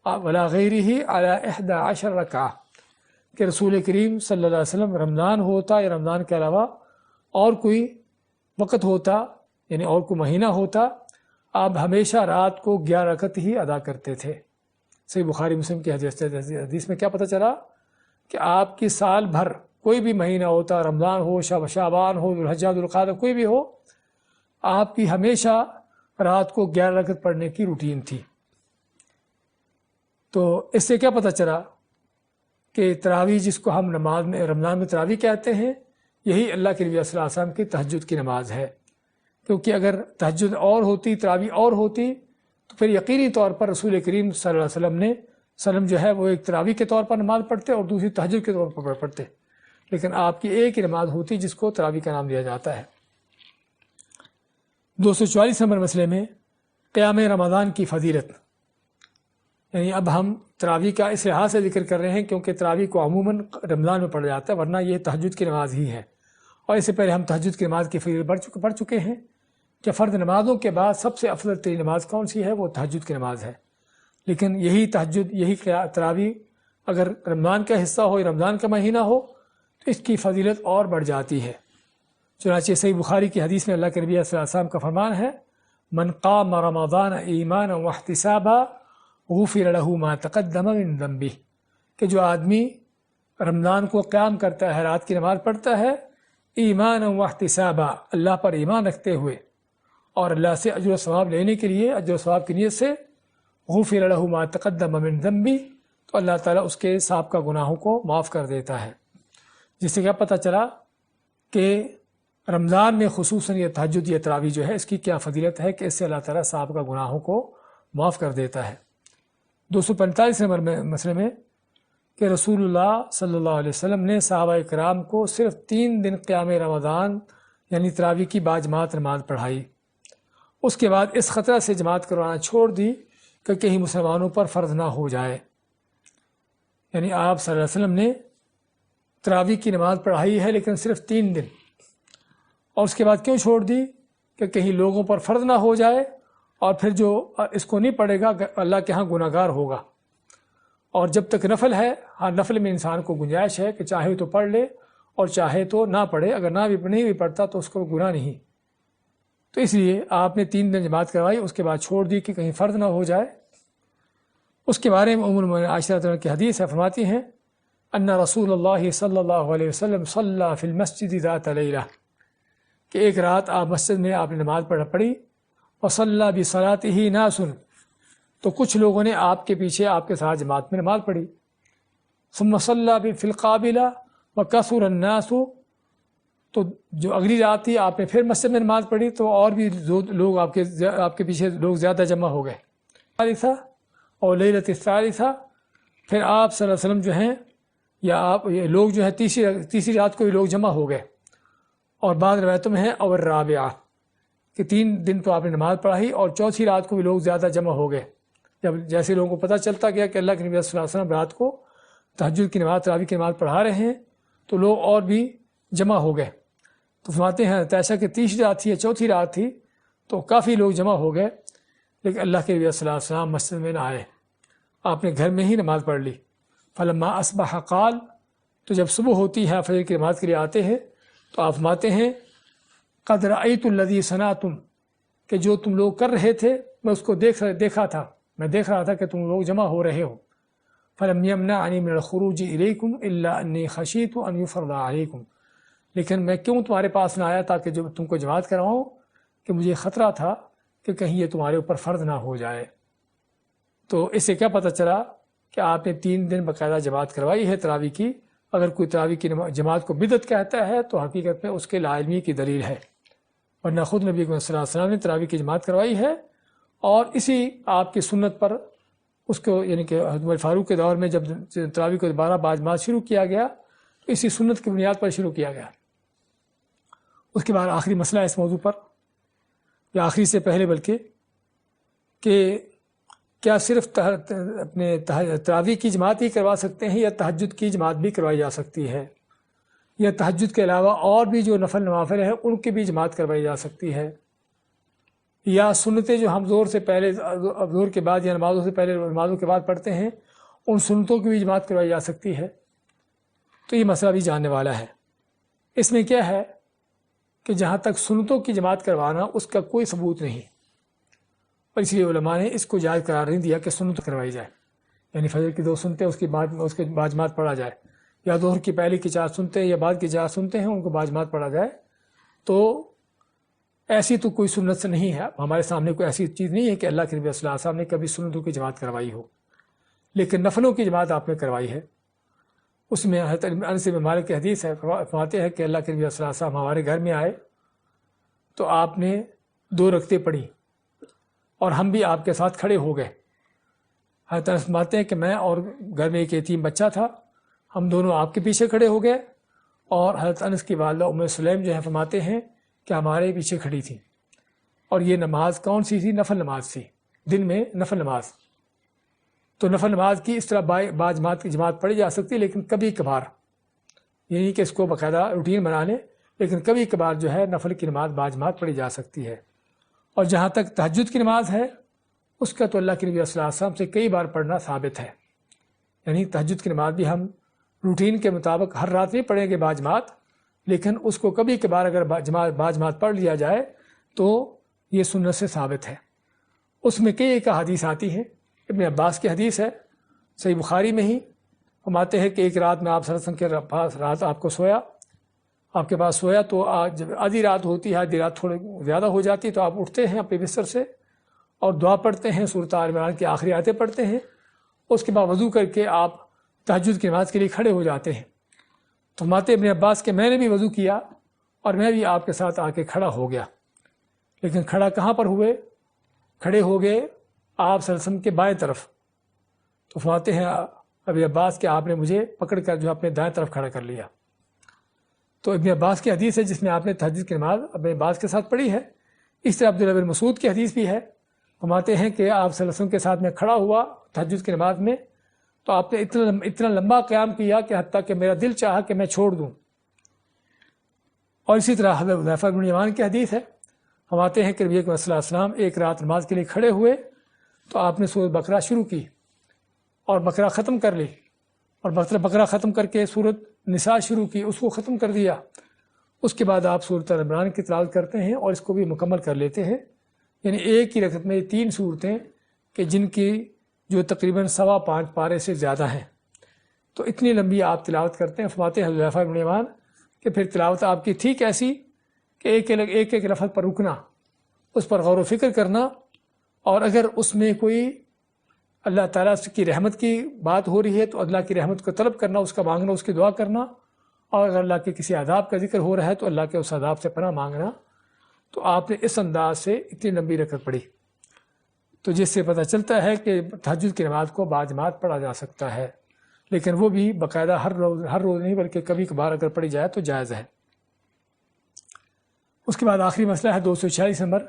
A: ولا غیرہ علی 11 رکعہ، کہ رسول کریم صلی اللہ علیہ وسلم رمضان ہوتا یا رمضان کے علاوہ اور کوئی وقت ہوتا، یعنی اور کوئی مہینہ ہوتا، آپ ہمیشہ رات کو 11 رکعت ہی ادا کرتے تھے۔ صحیح بخاری مسلم کی حدیث میں کیا پتہ چلا کہ آپ کی سال بھر کوئی بھی مہینہ ہوتا، رمضان ہو، شعبان ہو، ذوالحجہ ذوالقعدہ کوئی بھی ہو، آپ کی ہمیشہ رات کو 11 رکعت پڑھنے کی روٹین تھی۔ تو اس سے کیا پتہ چلا کہ تراویح، جس کو ہم رمضان میں تراویح کہتے ہیں، یہی اللہ کے نبی صلی اللہ علیہ وسلم کی تہجد کی نماز ہے، کیونکہ اگر تہجد اور ہوتی، تراویح اور ہوتی، تو پھر یقینی طور پر رسول کریم صلی اللہ علیہ وسلم جو ہے وہ ایک تراویح کے طور پر نماز پڑھتے اور دوسری تہجد کے طور پر پڑھتے، لیکن آپ کی ایک ہی نماز ہوتی جس کو تراویح کا نام دیا جاتا ہے۔ 244 نمبر مسئلے میں قیام رمضان کی فضیلت، یعنی اب ہم تراویح کا اس لحاظ سے ذکر کر رہے ہیں کیونکہ تراویح کو عموماً رمضان میں پڑھا جاتا ہے، ورنہ یہ تہجد کی نماز ہی ہے، اور اس سے پہلے ہم تہجد کی نماز کی فضیلت پڑھ چکے ہیں کہ فرض نمازوں کے بعد سب سے افضل ترین نماز کون سی ہے؟ وہ تہجد کی نماز ہے۔ لیکن یہی تہجد، یہی تراویح اگر رمضان کا حصہ ہو یا رمضان کا مہینہ ہو تو اس کی فضیلت اور بڑھ جاتی ہے۔ چنانچہ صحیح بخاری کی حدیث میں اللہ کے نبی صلی اللہ علیہ وسلم کا فرمان ہے، من قام رمضان ایمانا واحتسابا غفر له ما تقدم من ذنبہ، کہ جو آدمی رمضان کو قیام کرتا ہے، رات کی نماز پڑھتا ہے، ایمانا واحتسابا، اللہ پر ایمان رکھتے ہوئے اور اللہ سے اجر و ثواب لینے کے لیے، اجر و ثواب کی نیت سے، غفر له ما تقدم من ذنبہ، تو اللہ تعالیٰ اس کے سابقہ گناہوں کو معاف کر دیتا ہے۔ جس سے کیا پتہ چلا کہ رمضان میں خصوصاً یہ تہجد یا تراویح جو ہے، اس کی کیا فضیلت ہے کہ اس سے اللہ تعالیٰ سابقہ گناہوں کو معاف کر دیتا ہے۔ 245 نمبر مسئلے میں کہ رسول اللہ صلی اللہ علیہ وسلم نے صحابہ کرام کو صرف 3 دن قیام رمضان یعنی تراویح کی باجماعت نماز پڑھائی، اس کے بعد اس خطرہ سے جماعت کروانا چھوڑ دی کہ کہیں مسلمانوں پر فرض نہ ہو جائے۔ یعنی آپ صلی اللہ علیہ وسلم نے تراویح کی نماز پڑھائی ہے لیکن صرف 3 دن، اور اس کے بعد کیوں چھوڑ دی؟ کہ کہیں لوگوں پر فرض نہ ہو جائے اور پھر جو اس کو نہیں پڑھے گا اللہ کے ہاں گناہ گار ہوگا۔ اور جب تک نفل ہے، ہاں نفل میں انسان کو گنجائش ہے کہ چاہے تو پڑھ لے اور چاہے تو نہ پڑھے، اگر نہیں بھی پڑھتا تو اس کو گناہ نہیں۔ تو اس لیے آپ نے 3 دن جماعت کروائی، اس کے بعد چھوڑ دی کہ کہیں فرض نہ ہو جائے۔ اس کے بارے میں ام المؤمنین عائشہ رضی اللہ عنہا کی حدیث ہے، فرماتی ہیں ان رسول اللہ صلی اللہ علیہ وسلم صلی فی المسجد ذات لیلہ، کہ ایک رات آپ مسجد میں آپ نے نماز پڑھی، وصلی بصلاتہ ناس، تو کچھ لوگوں نے آپ کے پیچھے آپ کے ساتھ جماعت میں نماز پڑھی، ثم صلی فی القابلہ وکثر الناس، تو جو اگلی رات تھی آپ نے پھر مسجد میں نماز پڑھی تو اور بھی لوگ آپ کے پیچھے لوگ زیادہ جمع ہو گئے۔ ثالثہ اور لیلۃ الثالثہ، پھر آپ صلی اللہ علیہ وسلم جو ہیں یا آپ یہ لوگ جو ہے تیسری رات کو بھی لوگ جمع ہو گئے، اور بعض روایتوں میں ہے اور رابعہ، کہ 3 دن تو آپ نے نماز پڑھائی اور چوتھی رات کو بھی لوگ زیادہ جمع ہو گئے۔ جب جیسے لوگوں کو پتہ چلتا گیا کہ اللہ کے نبی صلی اللہ علیہ وسلم رات کو تہجد کی نماز، تراویح کی نماز پڑھا رہے ہیں، تو لوگ اور بھی جمع ہو گئے۔ تو فرماتے ہیں ایسا کہ تیسری رات تھی یا چوتھی رات تھی تو کافی لوگ جمع ہو گئے، لیکن اللہ کے نبی صلی اللہ علیہ وسلم مسجد میں نہ آئے، آپ نے گھر میں ہی نماز پڑھ لی۔ فلما اصبح قال، تو جب صبح ہوتی ہے فجر کی نماز کے لیے آتے ہیں تو آپ فرماتے ہیں قد رأیت الذی صنعتم، کہ جو تم لوگ کر رہے تھے میں اس کو دیکھ رہا تھا کہ تم لوگ جمع ہو رہے ہو۔ فلم یمنعنی من الخروج الیکم الا انی خشیت ان یفرض علیکم، لیکن میں کیوں تمہارے پاس نہ آیا تاکہ جو تم کو جماعت کراؤں، کہ مجھے خطرہ تھا کہ کہیں یہ تمہارے اوپر فرض نہ ہو جائے۔ تو اس سے کیا پتہ چلا کہ آپ نے 3 دن باقاعدہ جماعت کروائی ہے تراویح کی۔ اگر کوئی تراویح کی جماعت کو بدعت کہتا ہے تو حقیقت میں اس کے لا علمی کی دلیل ہے، ورنہ خود نبی صلی اللہ علیہ وسلم نے تراویح کی جماعت کروائی ہے، اور اسی آپ کی سنت پر اس کو، یعنی کہ حضرت فاروق کے دور میں جب تراویح کو دوبارہ باجماعت شروع کیا گیا تو اسی سنت کی بنیاد پر شروع کیا گیا۔ اس کے بعد آخری مسئلہ اس موضوع پر یا آخری سے پہلے بلکہ، کہ کیا صرف اپنے تراویح کی جماعت ہی کروا سکتے ہیں یا تہجد کی جماعت بھی کروائی جا سکتی ہے، یا تہجد کے علاوہ اور بھی جو نفل نوافل ہیں ان کی بھی جماعت کروائی جا سکتی ہے، یا سنتیں جو ہم زور سے پہلے، زور کے بعد یا نمازوں سے پہلے نمازوں کے بعد پڑھتے ہیں ان سنتوں کی بھی جماعت کروائی جا سکتی ہے۔ تو یہ مسئلہ بھی جاننے والا ہے۔ اس میں کیا ہے کہ جہاں تک سنتوں کی جماعت کروانا اس کا کوئی ثبوت نہیں، اور اس لیے علماء نے اس کو جائز قرار نہیں دیا کہ سنت کروائی جائے، یعنی فجر کی 2 سنتیں اس کے بعد جماعت پڑھا جائے، یا ظہر کی پہلے کی 4 سنتیں یا بعد کی 4 سنتیں ہیں ان کو بعد جماعت پڑھا جائے۔ تو ایسی تو کوئی سنت سے نہیں ہے، ہمارے سامنے کوئی ایسی چیز نہیں ہے کہ اللہ کے نبی صلی اللہ علیہ وسلم نے کبھی سنتوں کی جماعت کروائی ہو، لیکن نفلوں کی جماعت آپ نے کروائی ہے۔ اس میں حضرت انس بن مالک کی حدیث ہے، فرماتے ہیں کہ اللہ کے نبی صلی اللہ علیہ وسلم ہمارے گھر میں آئے تو آپ نے 2 رکعتیں پڑھی اور ہم بھی آپ کے ساتھ کھڑے ہو گئے۔ حضرت انس فرماتے ہیں کہ میں اور گھر میں ایک یتیم بچہ تھا، ہم دونوں آپ کے پیچھے کھڑے ہو گئے، اور حضرت انس کی والدہ ام سلیم جو ہے فرماتے ہیں کہ ہمارے پیچھے کھڑی تھی، اور یہ نماز کون سی تھی؟ نفل نماز تھی، دن میں نفل نماز۔ تو نفل نماز کی اس طرح با جماعت کی جماعت پڑھی جا سکتی ہے، لیکن کبھی کبھار، یعنی کہ اس کو باقاعدہ روٹین بنا لیں، لیکن کبھی کبھار جو ہے نفل کی نماز با جماعت پڑھی جا سکتی ہے۔ اور جہاں تک تہجد کی نماز ہے اس کا تو اللہ کے نبی صلی اللہ علیہ وسلم سے کئی بار پڑھنا ثابت ہے، یعنی تہجد کی نماز بھی ہم روٹین کے مطابق ہر رات نہیں پڑھیں گے با جماعت، لیکن اس کو کبھی کبھار اگر با جماعت پڑھ لیا جائے تو یہ سنت سے ثابت ہے۔ اس میں کئی ایک احادیث آتی ہیں، ابن عباس کی حدیث ہے صحیح بخاری میں ہی، فرماتے ہیں کہ ایک رات میں آپ صلی اللہ علیہ وسلم کے پاس رات آپ کے پاس سویا تو جب آدھی رات ہوتی ہے، آدھی رات تھوڑی زیادہ ہو جاتی تو آپ اٹھتے ہیں اپنے بستر سے اور دعا پڑھتے ہیں، سورۃ آل عمران کی آخری آیتیں پڑھتے ہیں، اس کے بعد وضو کر کے آپ تہجد کی نماز کے لیے کھڑے ہو جاتے ہیں۔ تو فرماتے ابن عباس کہ میں نے بھی وضو کیا اور میں بھی آپ کے ساتھ آ کے کھڑا ہو گیا، لیکن کھڑا کہاں پر ہوئے؟ کھڑے ہو گئے آپ صلی اللہ علیہ وسلم کے بائیں طرف۔ تو فرماتے ہیں ابن عباس کہ آپ نے مجھے پکڑ کر جو اپنے دائیں طرف کھڑا کر لیا۔ تو ابن عباس کی حدیث ہے جس میں آپ نے تہجد کی نماز ابن عباس کے ساتھ پڑھی ہے۔ اس طرح عبداللہ بن مسعود کی حدیث بھی ہے، فرماتے ہیں کہ آپ صلی اللہ علیہ وسلم کے ساتھ میں کھڑا ہوا تہجد کی نماز میں تو آپ نے اتنا لمبا قیام کیا کہ حتیٰ کہ میرا دل چاہا کہ میں چھوڑ دوں۔ اور اسی طرح حضرت حذیفہ بن یمان کی حدیث ہے، فرماتے ہیں کہ نبی اکرم صلی اللہ علیہ وسلم ایک رات نماز کے لیے کھڑے ہوئے تو آپ نے سورۃ بقرہ شروع کی اور بقرہ ختم کر لی، اور بقرہ ختم کر کے سورۃ نساء شروع کی، اس کو ختم کر دیا۔ اس کے بعد آپ سورۃ آل عمران کی تلاوت کرتے ہیں اور اس کو بھی مکمل کر لیتے ہیں، یعنی ایک ہی رکعت میں 3 صورتیں کہ جن کی جو تقریباً 5.25 پارے سے زیادہ ہیں، تو اتنی لمبی آپ تلاوت کرتے ہیں۔ فرماتے ہیں حذیفہ بن یمان کہ پھر تلاوت آپ کی تھی کیسی کہ ایک لفظ پر رکنا، اس پر غور و فکر کرنا، اور اگر اس میں کوئی اللہ تعالیٰ کی رحمت کی بات ہو رہی ہے تو اللہ کی رحمت کو طلب کرنا، اس کا مانگنا، اس کی دعا کرنا، اور اگر اللہ کے کسی عذاب کا ذکر ہو رہا ہے تو اللہ کے اس عذاب سے پناہ مانگنا۔ تو آپ نے اس انداز سے اتنی لمبی رکعت پڑھی، تو جس سے پتہ چلتا ہے کہ تہجد کی نماز کو با جماعت پڑھا جا سکتا ہے، لیکن وہ بھی باقاعدہ ہر روز نہیں بلکہ کبھی کبھار اگر پڑھی جائے تو جائز ہے۔ اس کے بعد آخری مسئلہ ہے 246 نمبر،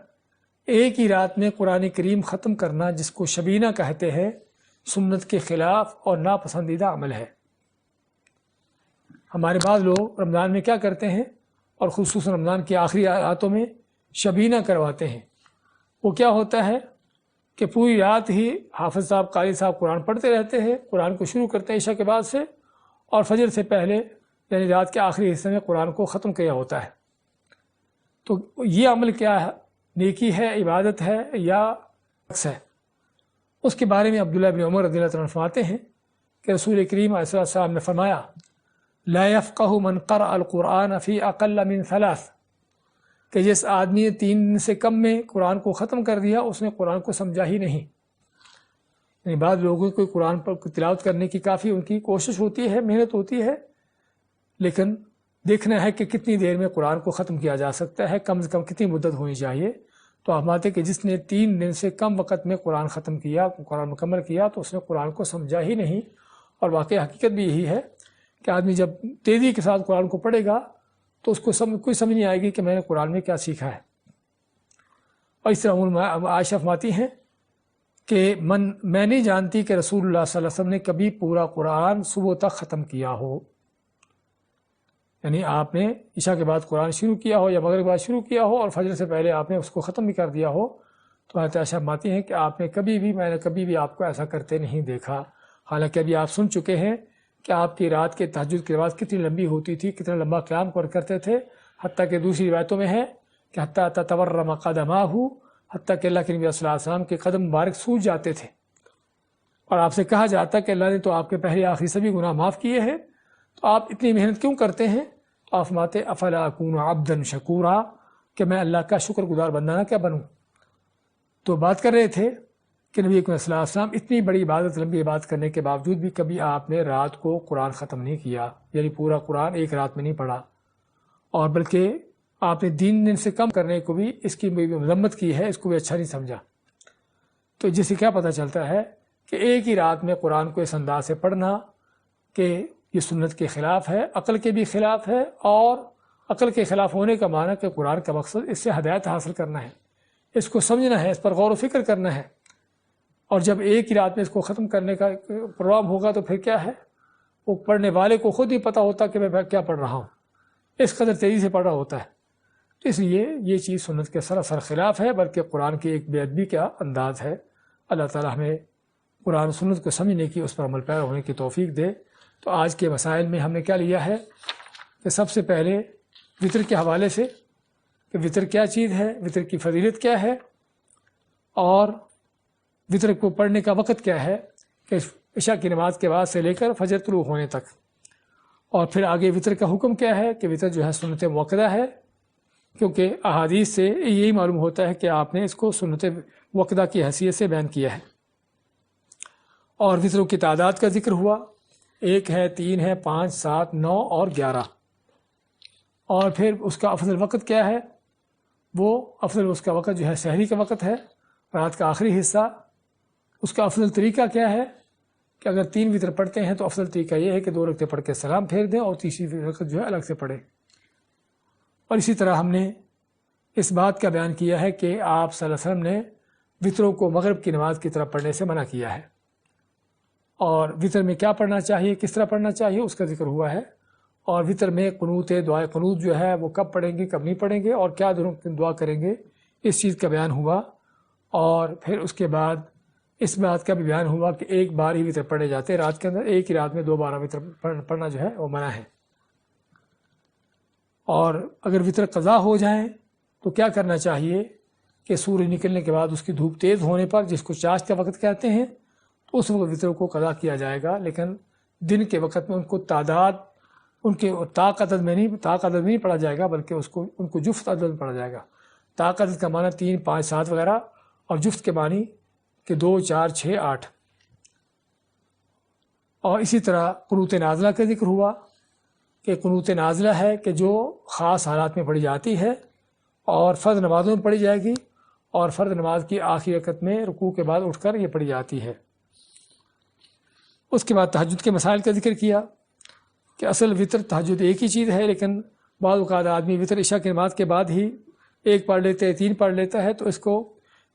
A: ایک ہی رات میں قرآن کریم ختم کرنا جس کو شبینہ کہتے ہیں، سنت کے خلاف اور ناپسندیدہ عمل ہے۔ ہمارے بعض لوگ رمضان میں کیا کرتے ہیں، اور خصوصاً رمضان کی آخری راتوں میں شبینہ کرواتے ہیں۔ وہ کیا ہوتا ہے کہ پوری رات ہی حافظ صاحب، قاری صاحب قرآن پڑھتے رہتے ہیں، قرآن کو شروع کرتے ہیں عشاء کے بعد سے، اور فجر سے پہلے یعنی رات کے آخری حصے میں قرآن کو ختم کیا ہوتا ہے۔ تو یہ عمل کیا ہے؟ نیکی ہے، عبادت ہے، یا عکس ہے؟ اس کے بارے میں عبداللہ بن عمر رضی اللہ عنہ فرماتے ہیں کہ رسول کریم علیہ السلام نے فرمایا، لا يفقه من قرأ القرآن فی اقل من 3، کہ جس آدمی نے 3 دن سے کم میں قرآن کو ختم کر دیا اس نے قرآن کو سمجھا ہی نہیں۔ یعنی بعض لوگوں کو قرآن پر تلاوت کرنے کی کافی ان کی کوشش ہوتی ہے، محنت ہوتی ہے، لیکن دیکھنا ہے کہ کتنی دیر میں قرآن کو ختم کیا جا سکتا ہے، کم سے کم کتنی مدت ہونی چاہیے۔ تو آپ مانتے کہ جس نے 3 دن سے کم وقت میں قرآن ختم کیا، قرآن مکمل کیا، تو اس نے قرآن کو سمجھا ہی نہیں۔ اور واقعی حقیقت بھی یہی ہے کہ آدمی جب تیزی کے ساتھ قرآن کو پڑھے گا تو اس کو کوئی سمجھ نہیں آئے گی کہ میں نے قرآن میں کیا سیکھا ہے۔ اور اس طرح عائشہ فرماتی ہیں کہ میں نہیں جانتی کہ رسول اللہ صلی اللہ علیہ وسلم نے کبھی پورا قرآن صبح تک ختم کیا ہو، یعنی آپ نے عشاء کے بعد قرآن شروع کیا ہو یا مغرب کے بعد شروع کیا ہو اور فجر سے پہلے آپ نے اس کو ختم بھی کر دیا ہو، تو حضرت عائشہ فرماتی ہیں کہ میں نے کبھی بھی آپ کو ایسا کرتے نہیں دیکھا۔ حالانکہ ابھی آپ سن چکے ہیں کہ آپ کی رات کے تہجد کی نماز کتنی لمبی ہوتی تھی، کتنا لمبا قیام کرتے تھے، حتیٰ کہ دوسری روایتوں میں ہے کہ حتیٰ تتورم قدماہ، حتیٰ کہ اللہ کے نبی صلی اللہ علیہ وسلم کے قدم مبارک سوج جاتے تھے، اور آپ سے کہا جاتا کہ اللہ نے تو آپ کے پہلے آخری سبھی گناہ معاف کیے ہیں، تو آپ اتنی محنت کیوں کرتے ہیں؟ تو آپ فرماتے افلا اکون عبدا شکورا، کہ میں اللہ کا شکر گزار بندہ نہ کیا بنوں۔ تو بات کر رہے تھے کہ نبی اکرم صلی اللہ علیہ وسلم اتنی بڑی عبادت، لمبی عبادت کرنے کے باوجود بھی کبھی آپ نے رات کو قرآن ختم نہیں کیا، یعنی پورا قرآن ایک رات میں نہیں پڑھا، اور بلکہ آپ نے 3 دن سے کم کرنے کو بھی اس کی مذمت کی ہے، اس کو بھی اچھا نہیں سمجھا۔ تو جس سے کیا پتہ چلتا ہے کہ ایک ہی رات میں قرآن کو اس انداز سے پڑھنا کہ یہ سنت کے خلاف ہے، عقل کے بھی خلاف ہے، اور عقل کے خلاف ہونے کا معنی کہ قرآن کا مقصد اس سے ہدایت حاصل کرنا ہے، اس کو سمجھنا ہے، اس پر غور و فکر کرنا ہے، اور جب ایک ہی رات میں اس کو ختم کرنے کا پروگرام ہوگا تو پھر کیا ہے، وہ پڑھنے والے کو خود ہی پتہ ہوتا کہ میں کیا پڑھ رہا ہوں، اس قدر تیزی سے پڑھ رہا ہوتا ہے۔ تو اس لیے یہ چیز سنت کے سراسر خلاف ہے، بلکہ قرآن کی ایک بے ادبی کا انداز ہے۔ اللہ تعالیٰ ہمیں قرآن و سنت کو سمجھنے کی، اس پر عمل پیرا ہونے کی توفیق دے۔ تو آج کے مسائل میں ہم نے کیا لیا ہے کہ سب سے پہلے وطر کے حوالے سے کہ وطر کیا چیز ہے، وطر کی فضیلت کیا ہے، اور وطر کو پڑھنے کا وقت کیا ہے کہ عشاء کی نماز کے بعد سے لے کر فجر طلوع ہونے تک، اور پھر آگے وطر کا حکم کیا ہے کہ وطر جو ہے سنت مؤکدہ ہے، کیونکہ احادیث سے یہی معلوم ہوتا ہے کہ آپ نے اس کو سنت مؤکدہ کی حیثیت سے بیان کیا ہے۔ اور وطروں کی تعداد کا ذکر ہوا، 1 ہے، 3 ہے، 5، 7، 9 اور 11، اور پھر اس کا افضل وقت کیا ہے، وہ افضل اس کا وقت جو ہے سحری کا وقت ہے، رات کا آخری حصہ۔ اس کا افضل طریقہ کیا ہے کہ اگر 3 وطر پڑھتے ہیں تو افضل طریقہ یہ ہے کہ 2 رکعتیں پڑھ کے سلام پھیر دیں اور تیسری رکعت جو ہے الگ سے پڑھیں۔ اور اسی طرح ہم نے اس بات کا بیان کیا ہے کہ آپ صلی اللہ علیہ وسلم نے وطروں کو مغرب کی نماز کی طرف پڑھنے سے منع کیا ہے، اور وطر میں کیا پڑھنا چاہیے، کس طرح پڑھنا چاہیے اس کا ذکر ہوا ہے، اور وطر میں قنوت، دعائے قنوت جو ہے وہ کب پڑھیں گے، کب نہیں پڑھیں گے، اور کیا دعا کریں گے، اس چیز کا بیان ہوا۔ اور پھر اس کے بعد اس بات کا بھی بیان ہوا کہ ایک بار ہی وطر پڑھے جاتے ہیں رات کے اندر، ایک ہی رات میں 2 بار وطر پڑھنا جو ہے وہ منع ہے۔ اور اگر وطر قضا ہو جائیں تو کیا کرنا چاہیے کہ سورج نکلنے کے بعد اس کی دھوپ تیز ہونے پر، جس کو چاشت کا وقت کہتے ہیں، تو اس وقت وطر کو قضا کیا جائے گا، لیکن دن کے وقت میں ان کو تعداد، ان کے طاق عدد میں نہیں پڑھا جائے گا، بلکہ ان کو جفت عدد میں پڑھا جائے گا۔ طاق عدد کا معنی 3، 5، 7 وغیرہ، اور جفت کے معنی کہ 2، 4، 6، 8۔ اور اسی طرح قنوت نازلہ کا ذکر ہوا کہ قنوت نازلہ ہے کہ جو خاص حالات میں پڑھی جاتی ہے اور فرض نمازوں میں پڑھی جائے گی، اور فرض نماز کی آخری رکعت میں رکوع کے بعد اٹھ کر یہ پڑھی جاتی ہے۔ اس کے بعد تہجد کے مسائل کا ذکر کیا کہ اصل وطر تہجد ایک ہی چیز ہے، لیکن بعض اوقات آدمی وطر عشاء کی نماز کے بعد ہی 1 پڑھ لیتے ہے، 3 پڑھ لیتا ہے،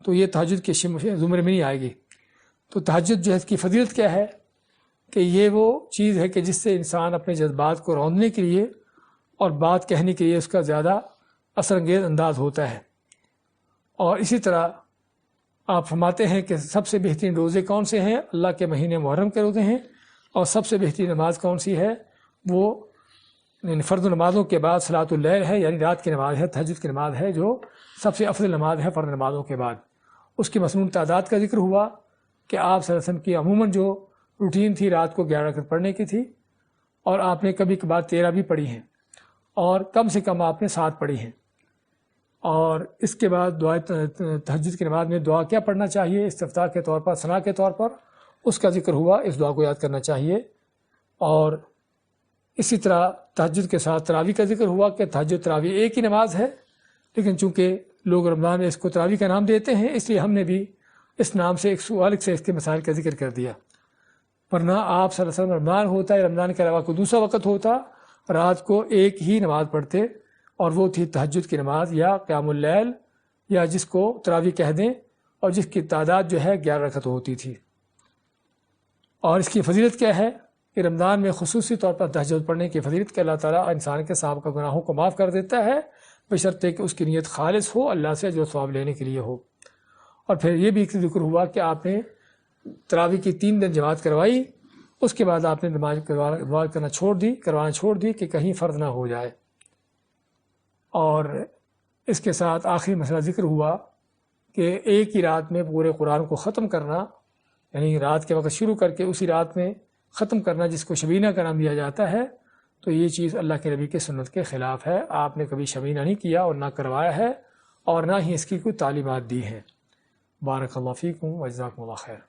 A: تو یہ تہجد کے زمرے میں نہیں آئے گی۔ تو تہجد جو ہے اس کی فضیلت کیا ہے کہ یہ وہ چیز ہے کہ جس سے انسان اپنے جذبات کو روندنے کے لیے اور بات کہنے کے لیے اس کا زیادہ اثر انگیز انداز ہوتا ہے۔ اور اسی طرح آپ فرماتے ہیں کہ سب سے بہترین روزے کون سے ہیں، اللہ کے مہینے محرم کے روزے ہیں، اور سب سے بہترین نماز کون سی ہے، وہ فرض نمازوں کے بعد صلاۃ اللیل ہے، یعنی رات کی نماز ہے، تہجد کی نماز ہے، جو سب سے افضل نماز ہے فرض نمازوں کے بعد۔ اس کی مسنون تعداد کا ذکر ہوا کہ آپ صلی اللہ علیہ وسلم کی عموماً جو روٹین تھی رات کو 11 رکعت پڑھنے کی تھی، اور آپ نے کبھی کبھار 13 بھی پڑھی ہیں، اور کم سے کم آپ نے 7 پڑھی ہیں۔ اور اس کے بعد دعائے تہجد کی نماز میں دعا کیا پڑھنا چاہیے استفتاح کے طور پر، ثنا کے طور پر، اس کا ذکر ہوا، اس دعا کو یاد کرنا چاہیے۔ اور اسی طرح تہجد کے ساتھ تراویح کا ذکر ہوا کہ تہجد تراویح ایک ہی نماز ہے، لیکن چونکہ لوگ رمضان میں اس کو تراویح کا نام دیتے ہیں، اس لیے ہم نے بھی اس نام سے ایک سوالک سے اس کے مسائل کا ذکر کر دیا۔ ورنہ آپ صلی اللہ علیہ وسلم رمضان ہوتا ہے، رمضان کے علاوہ کوئی دوسرا وقت ہوتا، رات کو ایک ہی نماز پڑھتے، اور وہ تھی تہجد کی نماز یا قیام اللیل یا جس کو تراویح کہہ دیں، اور جس کی تعداد جو ہے 11 رکعت ہوتی تھی۔ اور اس کی فضیلت کیا ہے کہ رمضان میں خصوصی طور پر تہجد پڑھنے کی فضیلت کہ اللہ تعالیٰ انسان کے سابقہ گناہوں کو معاف کر دیتا ہے، بشرطے کہ اس کی نیت خالص ہو، اللہ سے جو ثواب لینے کے لیے ہو۔ اور پھر یہ بھی ذکر ہوا کہ آپ نے تراویح کی 3 دن جماعت کروائی، اس کے بعد آپ نے نماز کروانا چھوڑ دی کہ کہیں فرض نہ ہو جائے۔ اور اس کے ساتھ آخری مسئلہ ذکر ہوا کہ ایک ہی رات میں پورے قرآن کو ختم کرنا، یعنی رات کے وقت شروع کر کے اسی رات میں ختم کرنا، جس کو شبینہ کا نام دیا جاتا ہے، تو یہ چیز اللہ کے نبی کے سنت کے خلاف ہے۔ آپ نے کبھی شبینہ نہیں کیا اور نہ کروایا ہے، اور نہ ہی اس کی کوئی تعلیمات دی ہیں۔ بارک اللہ فیکم و جزاکم اللہ خیر۔